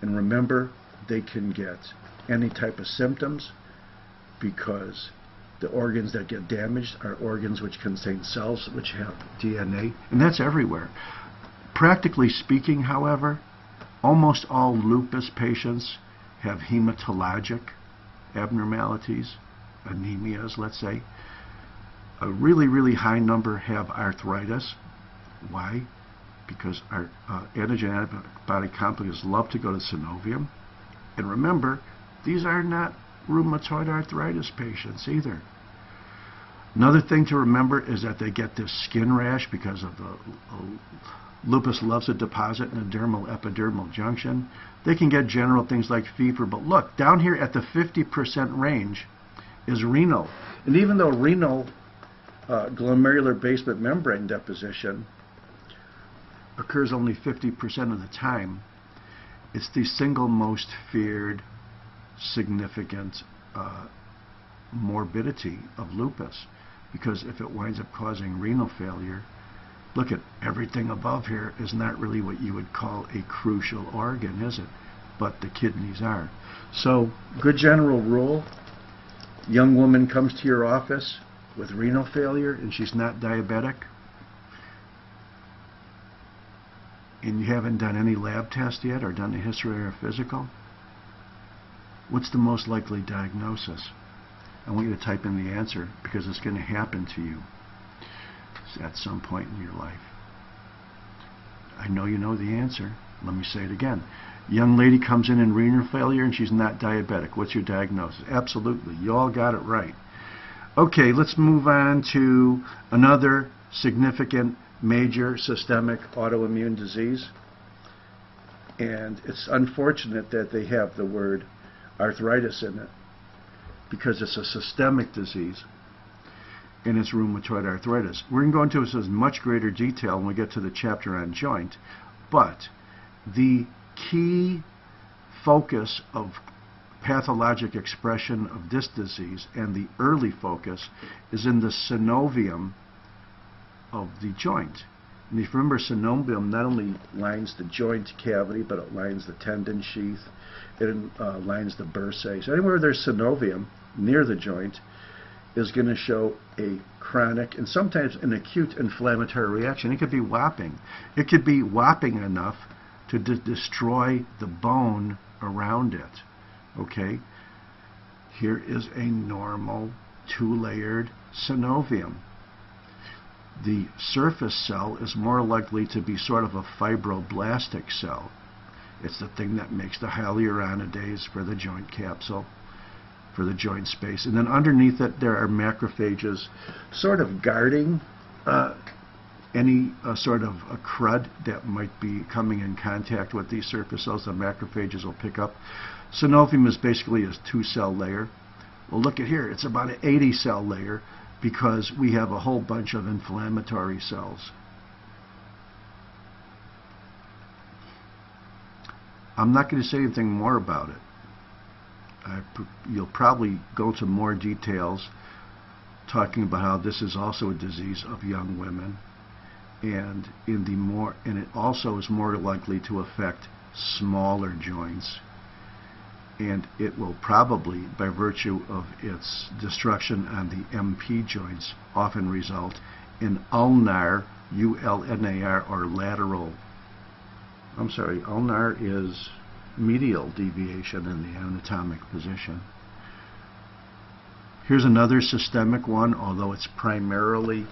And remember, they can get any type of symptoms because The organs that get damaged are organs which contain cells which have DNA, and that's everywhere. Practically speaking, however, almost all lupus patients have hematologic abnormalities, anemias, let's say. A really, really high number have arthritis. Why? Because our antigen-antibody complexes love to go to the synovium. And remember, these are not rheumatoid arthritis patients either. Another thing to remember is that they get this skin rash because of the lupus loves to deposit in the dermal epidermal junction. They can get general things like fever, but look, down here at the 50% range is renal. And even though renal glomerular basement membrane deposition occurs only 50% of the time, it's the single most feared significant morbidity of lupus, because if it winds up causing renal failure, look at everything above here is not really what you would call a crucial organ, is it? But the kidneys are. So, good general rule, young woman comes to your office with renal failure and she's not diabetic, and you haven't done any lab test yet or done a history or a physical, what's the most likely diagnosis? I want you to type in the answer, because it's going to happen to you at some point in your life. I know you know the answer. Let me say it again. Young lady comes in renal failure and she's not diabetic. What's your diagnosis? Absolutely. You all got it right. Okay, let's move on to another significant major systemic autoimmune disease. And it's unfortunate that they have the word arthritis in it, because it's a systemic disease and it's rheumatoid arthritis. We're going to go into this in much greater detail when we get to the chapter on joint, but the key focus of pathologic expression of this disease, and the early focus, is in the synovium of the joint. And if you remember, synovium not only lines the joint cavity, but it lines the tendon sheath, it lines the bursae. So anywhere there's synovium near the joint is going to show a chronic and sometimes an acute inflammatory reaction. It could be whopping. It could be whopping enough to destroy the bone around it. Okay? Here is a normal two-layered synovium. The surface cell is more likely to be sort of a fibroblastic cell. It's the thing that makes the hyaluronidase for the joint capsule, for the joint space. And then underneath it there are macrophages sort of guarding any sort of a crud that might be coming in contact with these surface cells. The macrophages will pick up. Synovium is basically a 2-cell layer. Well, look at here. It's about an 80-cell layer, because we have a whole bunch of inflammatory cells. I'm not going to say anything more about it. You'll probably go into more details talking about how this is also a disease of young women, and it also is more likely to affect smaller joints. And it will probably, by virtue of its destruction on the MP joints, often result in ulnar, U-L-N-A-R, or lateral. I'm sorry, ulnar is medial deviation in the anatomic position. Here's another systemic one, although it's primarily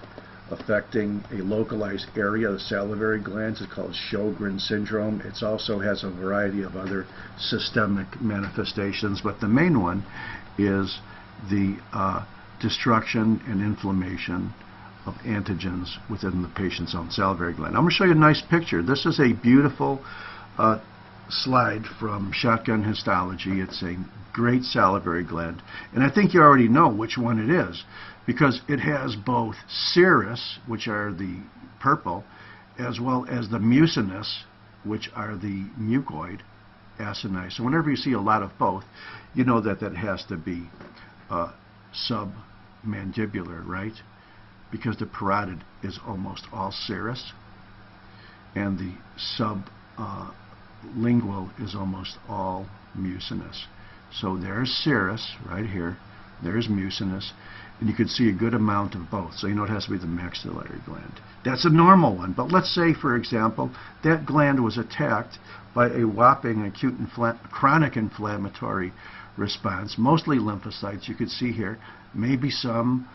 affecting a localized area of the salivary glands. It's called Sjogren's syndrome. It also has a variety of other systemic manifestations, but the main one is the destruction and inflammation of antigens within the patient's own salivary gland. I'm going to show you a nice picture. This is a beautiful slide from Shotgun Histology. It's a great salivary gland, and I think you already know which one it is, because it has both serous, which are the purple, as well as the mucinous, which are the mucoid acini. So whenever you see a lot of both, you know that that has to be submandibular, right? Because the parotid is almost all serous, and the sublingual is almost all mucinous. So there's serous right here, there's mucinous, And you can see a good amount of both. So you know it has to be the maxillary gland. That's a normal one. But let's say, for example, that gland was attacked by a whopping acute chronic inflammatory response, mostly lymphocytes. You could see here, maybe some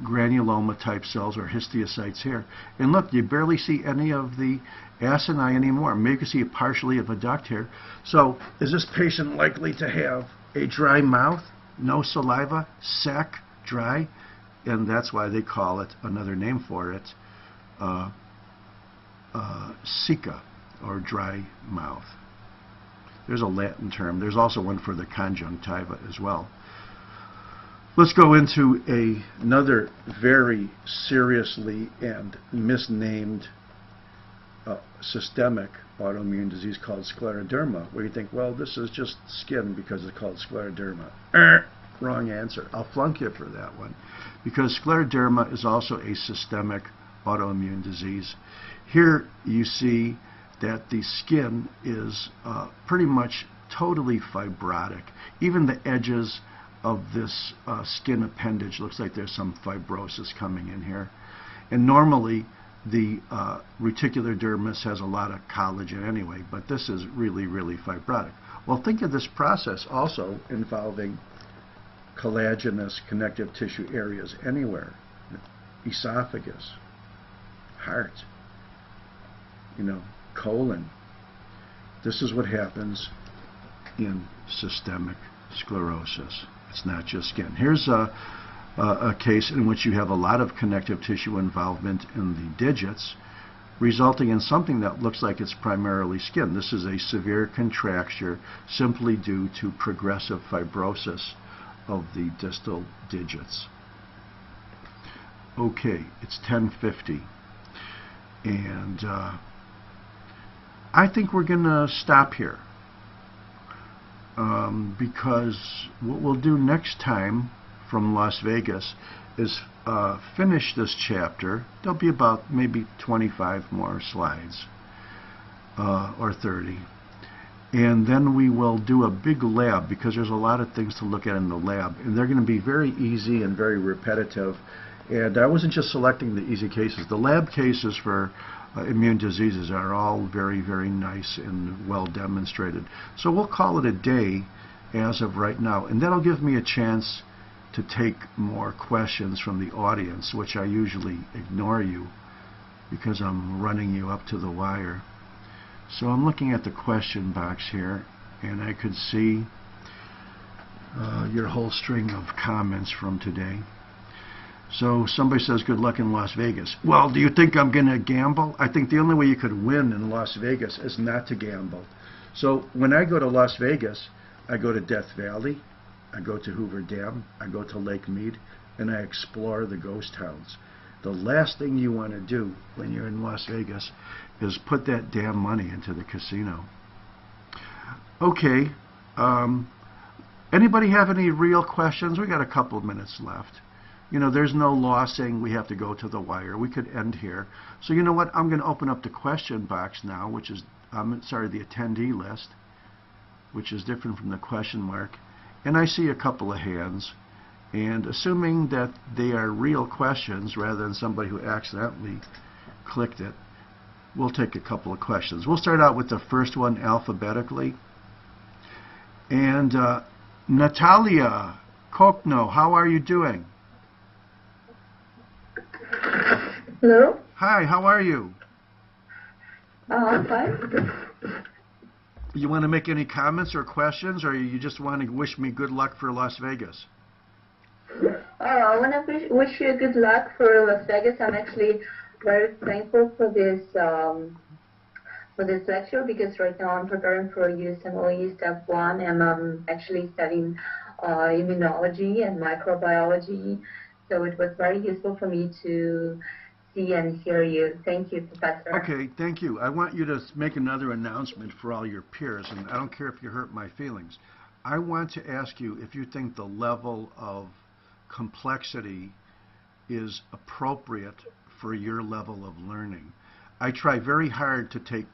granuloma type cells or histiocytes here. And look, you barely see any of the acini anymore. Maybe you can see partially of a duct here. So is this patient likely to have a dry mouth? No saliva, sec, dry, and that's why they call it, another name for it, ceca, or dry mouth. There's a Latin term. There's also one for the conjunctiva as well. Let's go into another very seriously and misnamed systemic autoimmune disease called scleroderma, where you think, well, this is just skin because it's called scleroderma. Wrong answer. I'll flunk you for that one, because scleroderma is also a systemic autoimmune disease. Here you see that the skin is pretty much totally fibrotic. Even the edges of this skin appendage looks like there's some fibrosis coming in here. And normally the reticular dermis has a lot of collagen anyway, but this is really, really fibrotic. Well, think of this process also involving collagenous connective tissue areas anywhere. Esophagus, heart, colon. This is what happens in systemic sclerosis. It's not just skin. Here's a case in which you have a lot of connective tissue involvement in the digits, resulting in something that looks like it's primarily skin. This is a severe contracture simply due to progressive fibrosis of the distal digits. Okay, it's 10:50, and I think we're going to stop here, because what we'll do next time from Las Vegas is finish this chapter. There'll be about maybe 25 more slides, or 30. And then we will do a big lab, because there's a lot of things to look at in the lab. And they're going to be very easy and very repetitive. And I wasn't just selecting the easy cases. The lab cases for immune diseases are all very, very nice and well demonstrated. So we'll call it a day as of right now. And that'll give me a chance to take more questions from the audience, which I usually ignore you because I'm running you up to the wire. So I'm looking at the question box here, and I could see your whole string of comments from today. So somebody says, good luck in Las Vegas. Well, do you think I'm going to gamble? I think the only way you could win in Las Vegas is not to gamble. So when I go to Las Vegas, I go to Death Valley, I go to Hoover Dam, I go to Lake Mead, and I explore the ghost towns. The last thing you want to do when you're in Las Vegas is put that damn money into the casino. Okay, anybody have any real questions? We got a couple of minutes left. There's no law saying we have to go to the wire. We could end here. So you know what? I'm going to open up the question box now, which is, the attendee list, which is different from the question mark. And I see a couple of hands. And assuming that they are real questions rather than somebody who accidentally clicked it, we'll take a couple of questions. We'll start out with the first one alphabetically. And Natalia Kokno, how are you doing? Hello? Hi, how are you? I'm fine. You want to make any comments or questions, or you just want to wish me good luck for Las Vegas? I want to wish you good luck for Las Vegas. I'm actually very thankful for this lecture, because right now I'm preparing for USMLE Step 1, and I'm actually studying immunology and microbiology. So it was very useful for me to see and hear you. Thank you, Professor. Okay, thank you. I want you to make another announcement for all your peers, and I don't care if you hurt my feelings. I want to ask you if you think the level of complexity is appropriate for your level of learning. I try very hard to take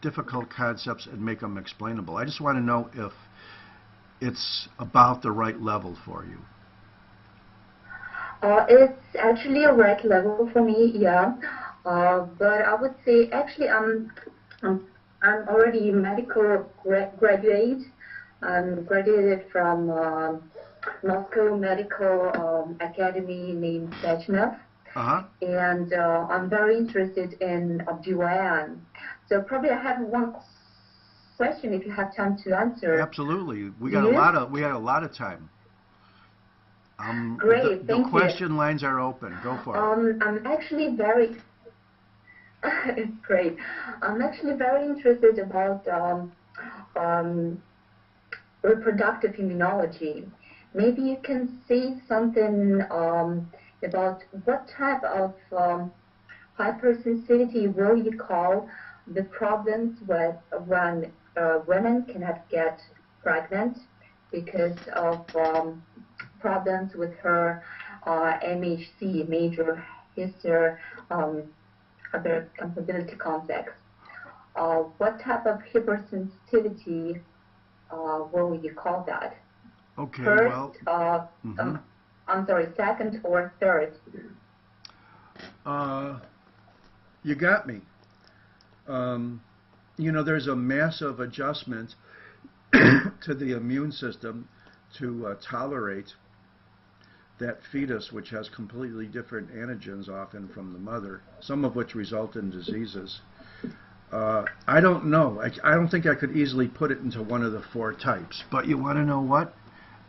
difficult concepts and make them explainable. I just want to know if it's about the right level for you. It's actually a red level for me, yeah. But I would say actually I'm, I'm already medical graduate. I'm graduated from Moscow Medical Academy named Sechnov. Uh-huh. And I'm very interested in OBGYN. So probably I have one question if you have time to answer. Absolutely. We Yes? got a lot of time. Great, The thank you. question lines are open. Go for it. I'm actually very it's great. I'm actually very interested about um, reproductive immunology. Maybe you can say something about what type of hypersensitivity will you call the problems with when women cannot get pregnant because of problems with her MHC, major history compatibility complex. What type of hypersensitivity will you call that? Okay, First, well, mhm. I'm sorry, second or third? You got me. You know, there's a massive adjustment to the immune system to tolerate that fetus, which has completely different antigens often from the mother, some of which result in diseases. I don't know. I don't think I could easily put it into one of the four types. But you want to know what?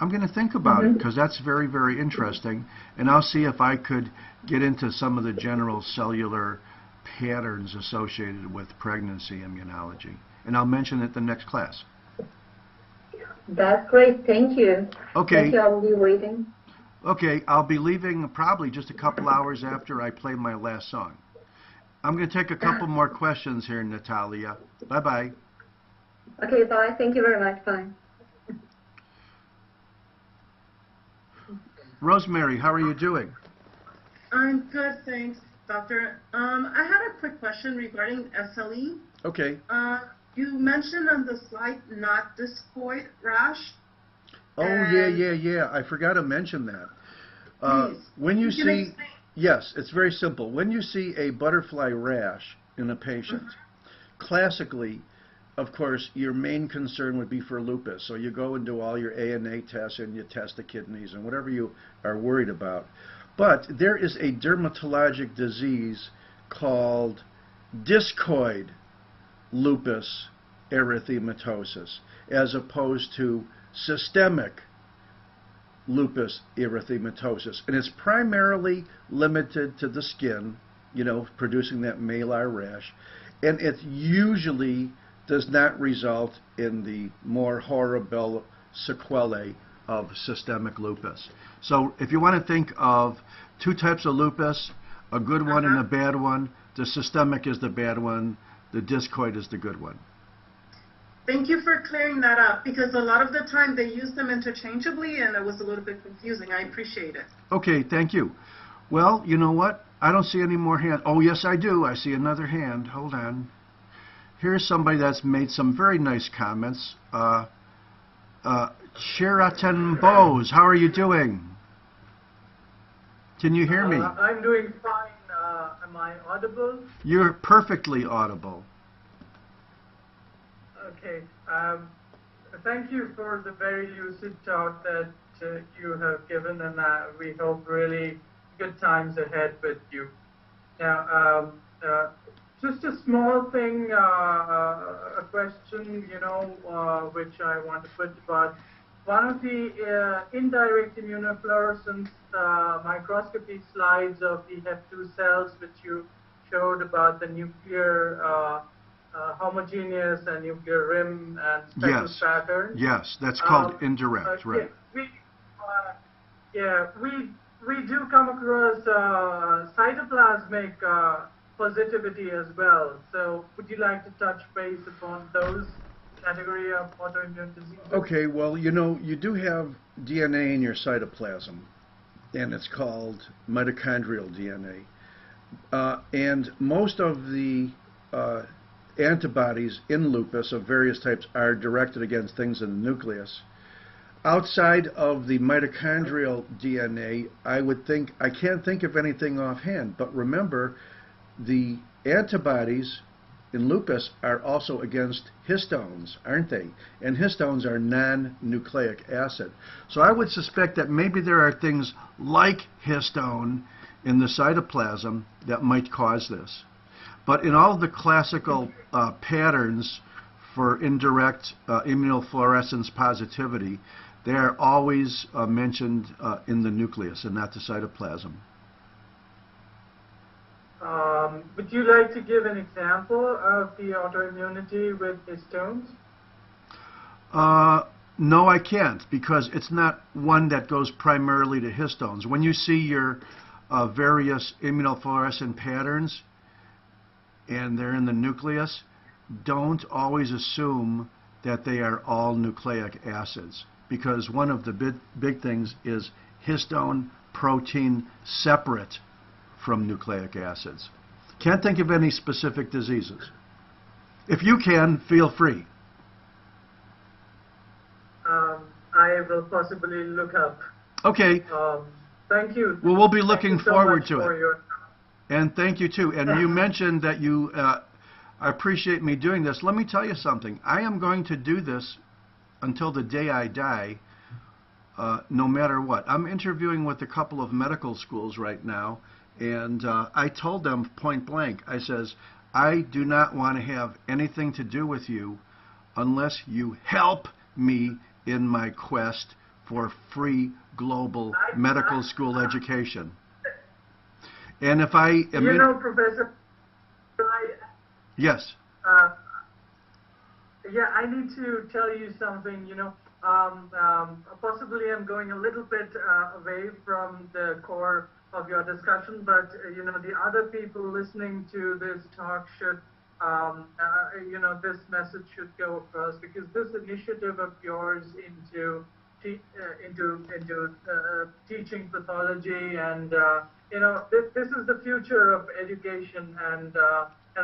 I'm going to think about it because that's very, very interesting. And I'll see if I could get into some of the general cellular patterns associated with pregnancy immunology. And I'll mention it the next class. That's great. Thank you. Okay. Thank you. I will be waiting. Okay, I'll be leaving probably just a couple hours after I play my last song. I'm going to take a couple more questions here, Natalia. Bye-bye. Okay, bye. Thank you very much. Bye. Rosemary, how are you doing? I'm good, thanks, doctor. I had a quick question regarding SLE. Okay. You mentioned on the slide not discoid rash. Oh, yeah. I forgot to mention that. Please. When you Can see, explain? yes, it's very simple. When you see a butterfly rash in a patient, classically, of course, your main concern would be for lupus. So you go and do all your ANA tests and you test the kidneys and whatever you are worried about. But there is a dermatologic disease called discoid lupus erythematosus, as opposed to systemic lupus erythematosus. And it's primarily limited to the skin, you know, producing that malar rash. And it usually does not result in the more horrible sequelae of systemic lupus. So if you want to think of two types of lupus, a good one and a bad one, the systemic is the bad one, the discoid is the good one. Thank you for clearing that up, because a lot of the time they use them interchangeably and it was a little bit confusing. I appreciate it. Okay, thank you. Well, you know what? I don't see any more hands. Oh, yes, I do. I see another hand. Hold on. Here's somebody that's made some very nice comments. Sheraton Bose, how are you doing? Can you hear me? I'm doing fine. Am I audible? You're perfectly audible. Okay. Thank you for the very lucid talk that you have given, and we hope really good times ahead with you. Now, just a small thing, a question, which I want to put about one of the indirect immunofluorescence microscopy slides of the HEP2 cells, which you showed about the nuclear homogeneous and nuclear rim and spectral pattern. Yes, that's called indirect, right? We do come across cytoplasmic positivity as well. So would you like to touch base upon those category of autoimmune diseases? Okay, well, you do have DNA in your cytoplasm, and it's called mitochondrial DNA. And most of the antibodies in lupus of various types are directed against things in the nucleus. outside of the mitochondrial DNA, I can't think of anything offhand, but remember, the antibodies in lupus are also against histones, aren't they? And histones are non-nucleic acid. So I would suspect that maybe there are things like histone in the cytoplasm that might cause this. But in all the classical patterns for indirect immunofluorescence positivity, they are always mentioned in the nucleus and not the cytoplasm. Would you like to give an example of the autoimmunity with histones? No, I can't, because it's not one that goes primarily to histones. When you see your various immunofluorescent patterns and they're in the nucleus, don't always assume that they are all nucleic acids, because one of the big things is histone protein separate from nucleic acids. Can't think of any specific diseases. If you can, feel free. I will possibly look up. Okay. Thank you. Well, we'll be looking forward to it. Your... And thank you, too. And you mentioned that you appreciate me doing this. Let me tell you something. I am going to do this until the day I die, no matter what. I'm interviewing with a couple of medical schools right now, and I told them point blank, I says, I do not want to have anything to do with you unless you help me in my quest for free global medical school education. And if I am... You know, Professor... Yes. Yeah, I need to tell you something, you know. Possibly I'm going a little bit away from the core of your discussion, but, you know, the other people listening to this talk should, you know, this message should go across, because this initiative of yours into teaching pathology and, you know, this is the future of education, and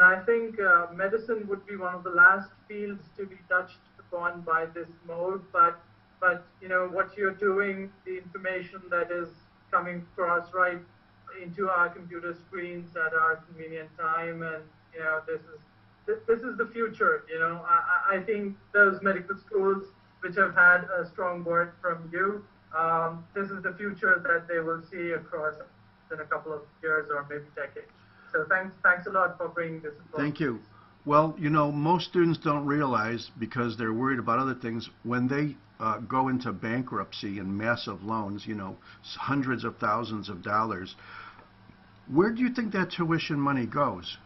I think medicine would be one of the last fields to be touched upon by this mode, but you know, what you're doing, the information that is coming across right into our computer screens at our convenient time, and you know, this is the future. You know, I think those medical schools which have had a strong word from you, this is the future that they will see across in a couple of years or maybe decades. So thanks a lot for bringing this forward. Thank you. Well, you know, most students don't realize, because they're worried about other things, when they go into bankruptcy and massive loans, you know, hundreds of thousands of dollars, where do you think that tuition money goes?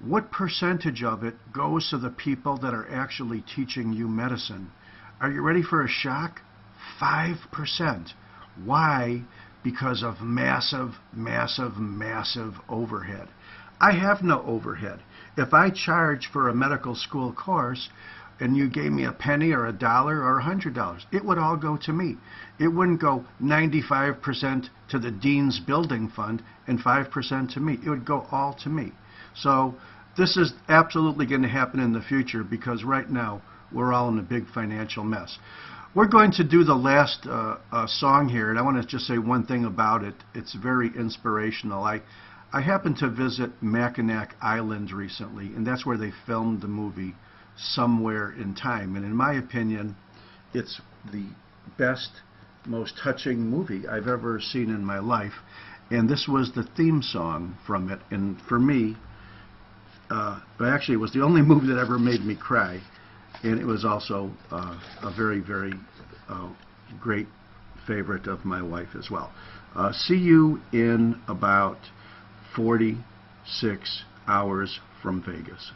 What percentage of it goes to the people that are actually teaching you medicine? Are you ready for a shock? 5%. Why? Because of massive, massive, massive overhead. I have no overhead. If I charge for a medical school course and you gave me a penny or $1 or $100, it would all go to me. It wouldn't go 95% to the dean's building fund and 5% to me. It would go all to me. So this is absolutely going to happen in the future, because right now we're all in a big financial mess. We're going to do the last song here, and I want to just say one thing about it. It's very inspirational. I happened to visit Mackinac Island recently, and that's where they filmed the movie Somewhere in Time. And in my opinion, it's the best, most touching movie I've ever seen in my life. And this was the theme song from it. And for me, actually, it was the only movie that ever made me cry. And it was also a very, very great favorite of my wife as well. See you in about 46 hours from Vegas.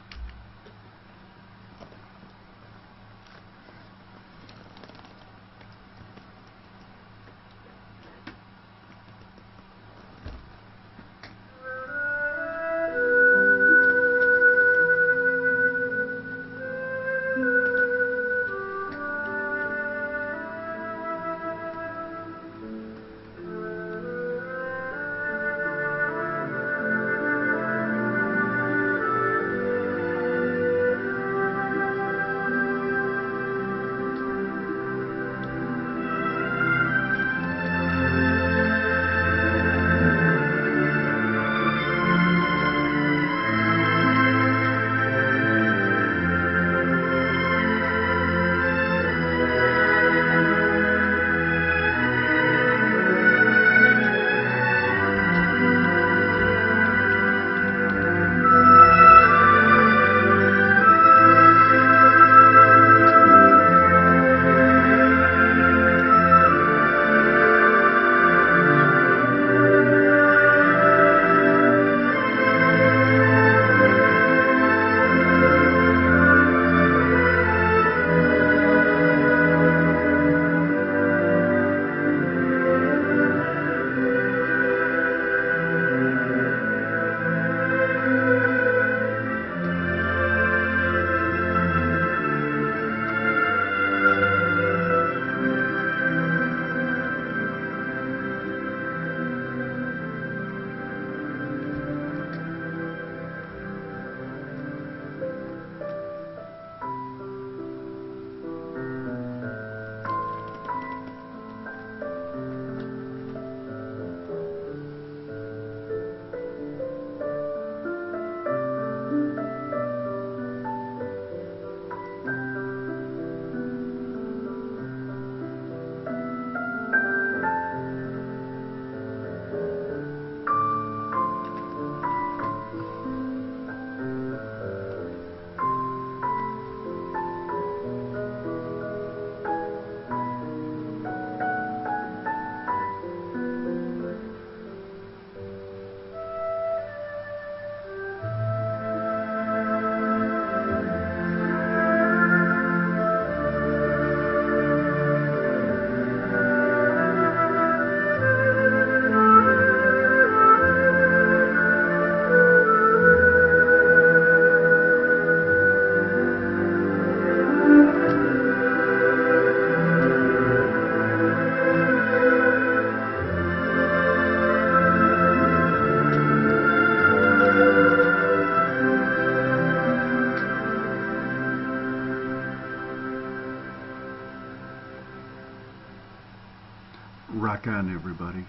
Rock on, everybody.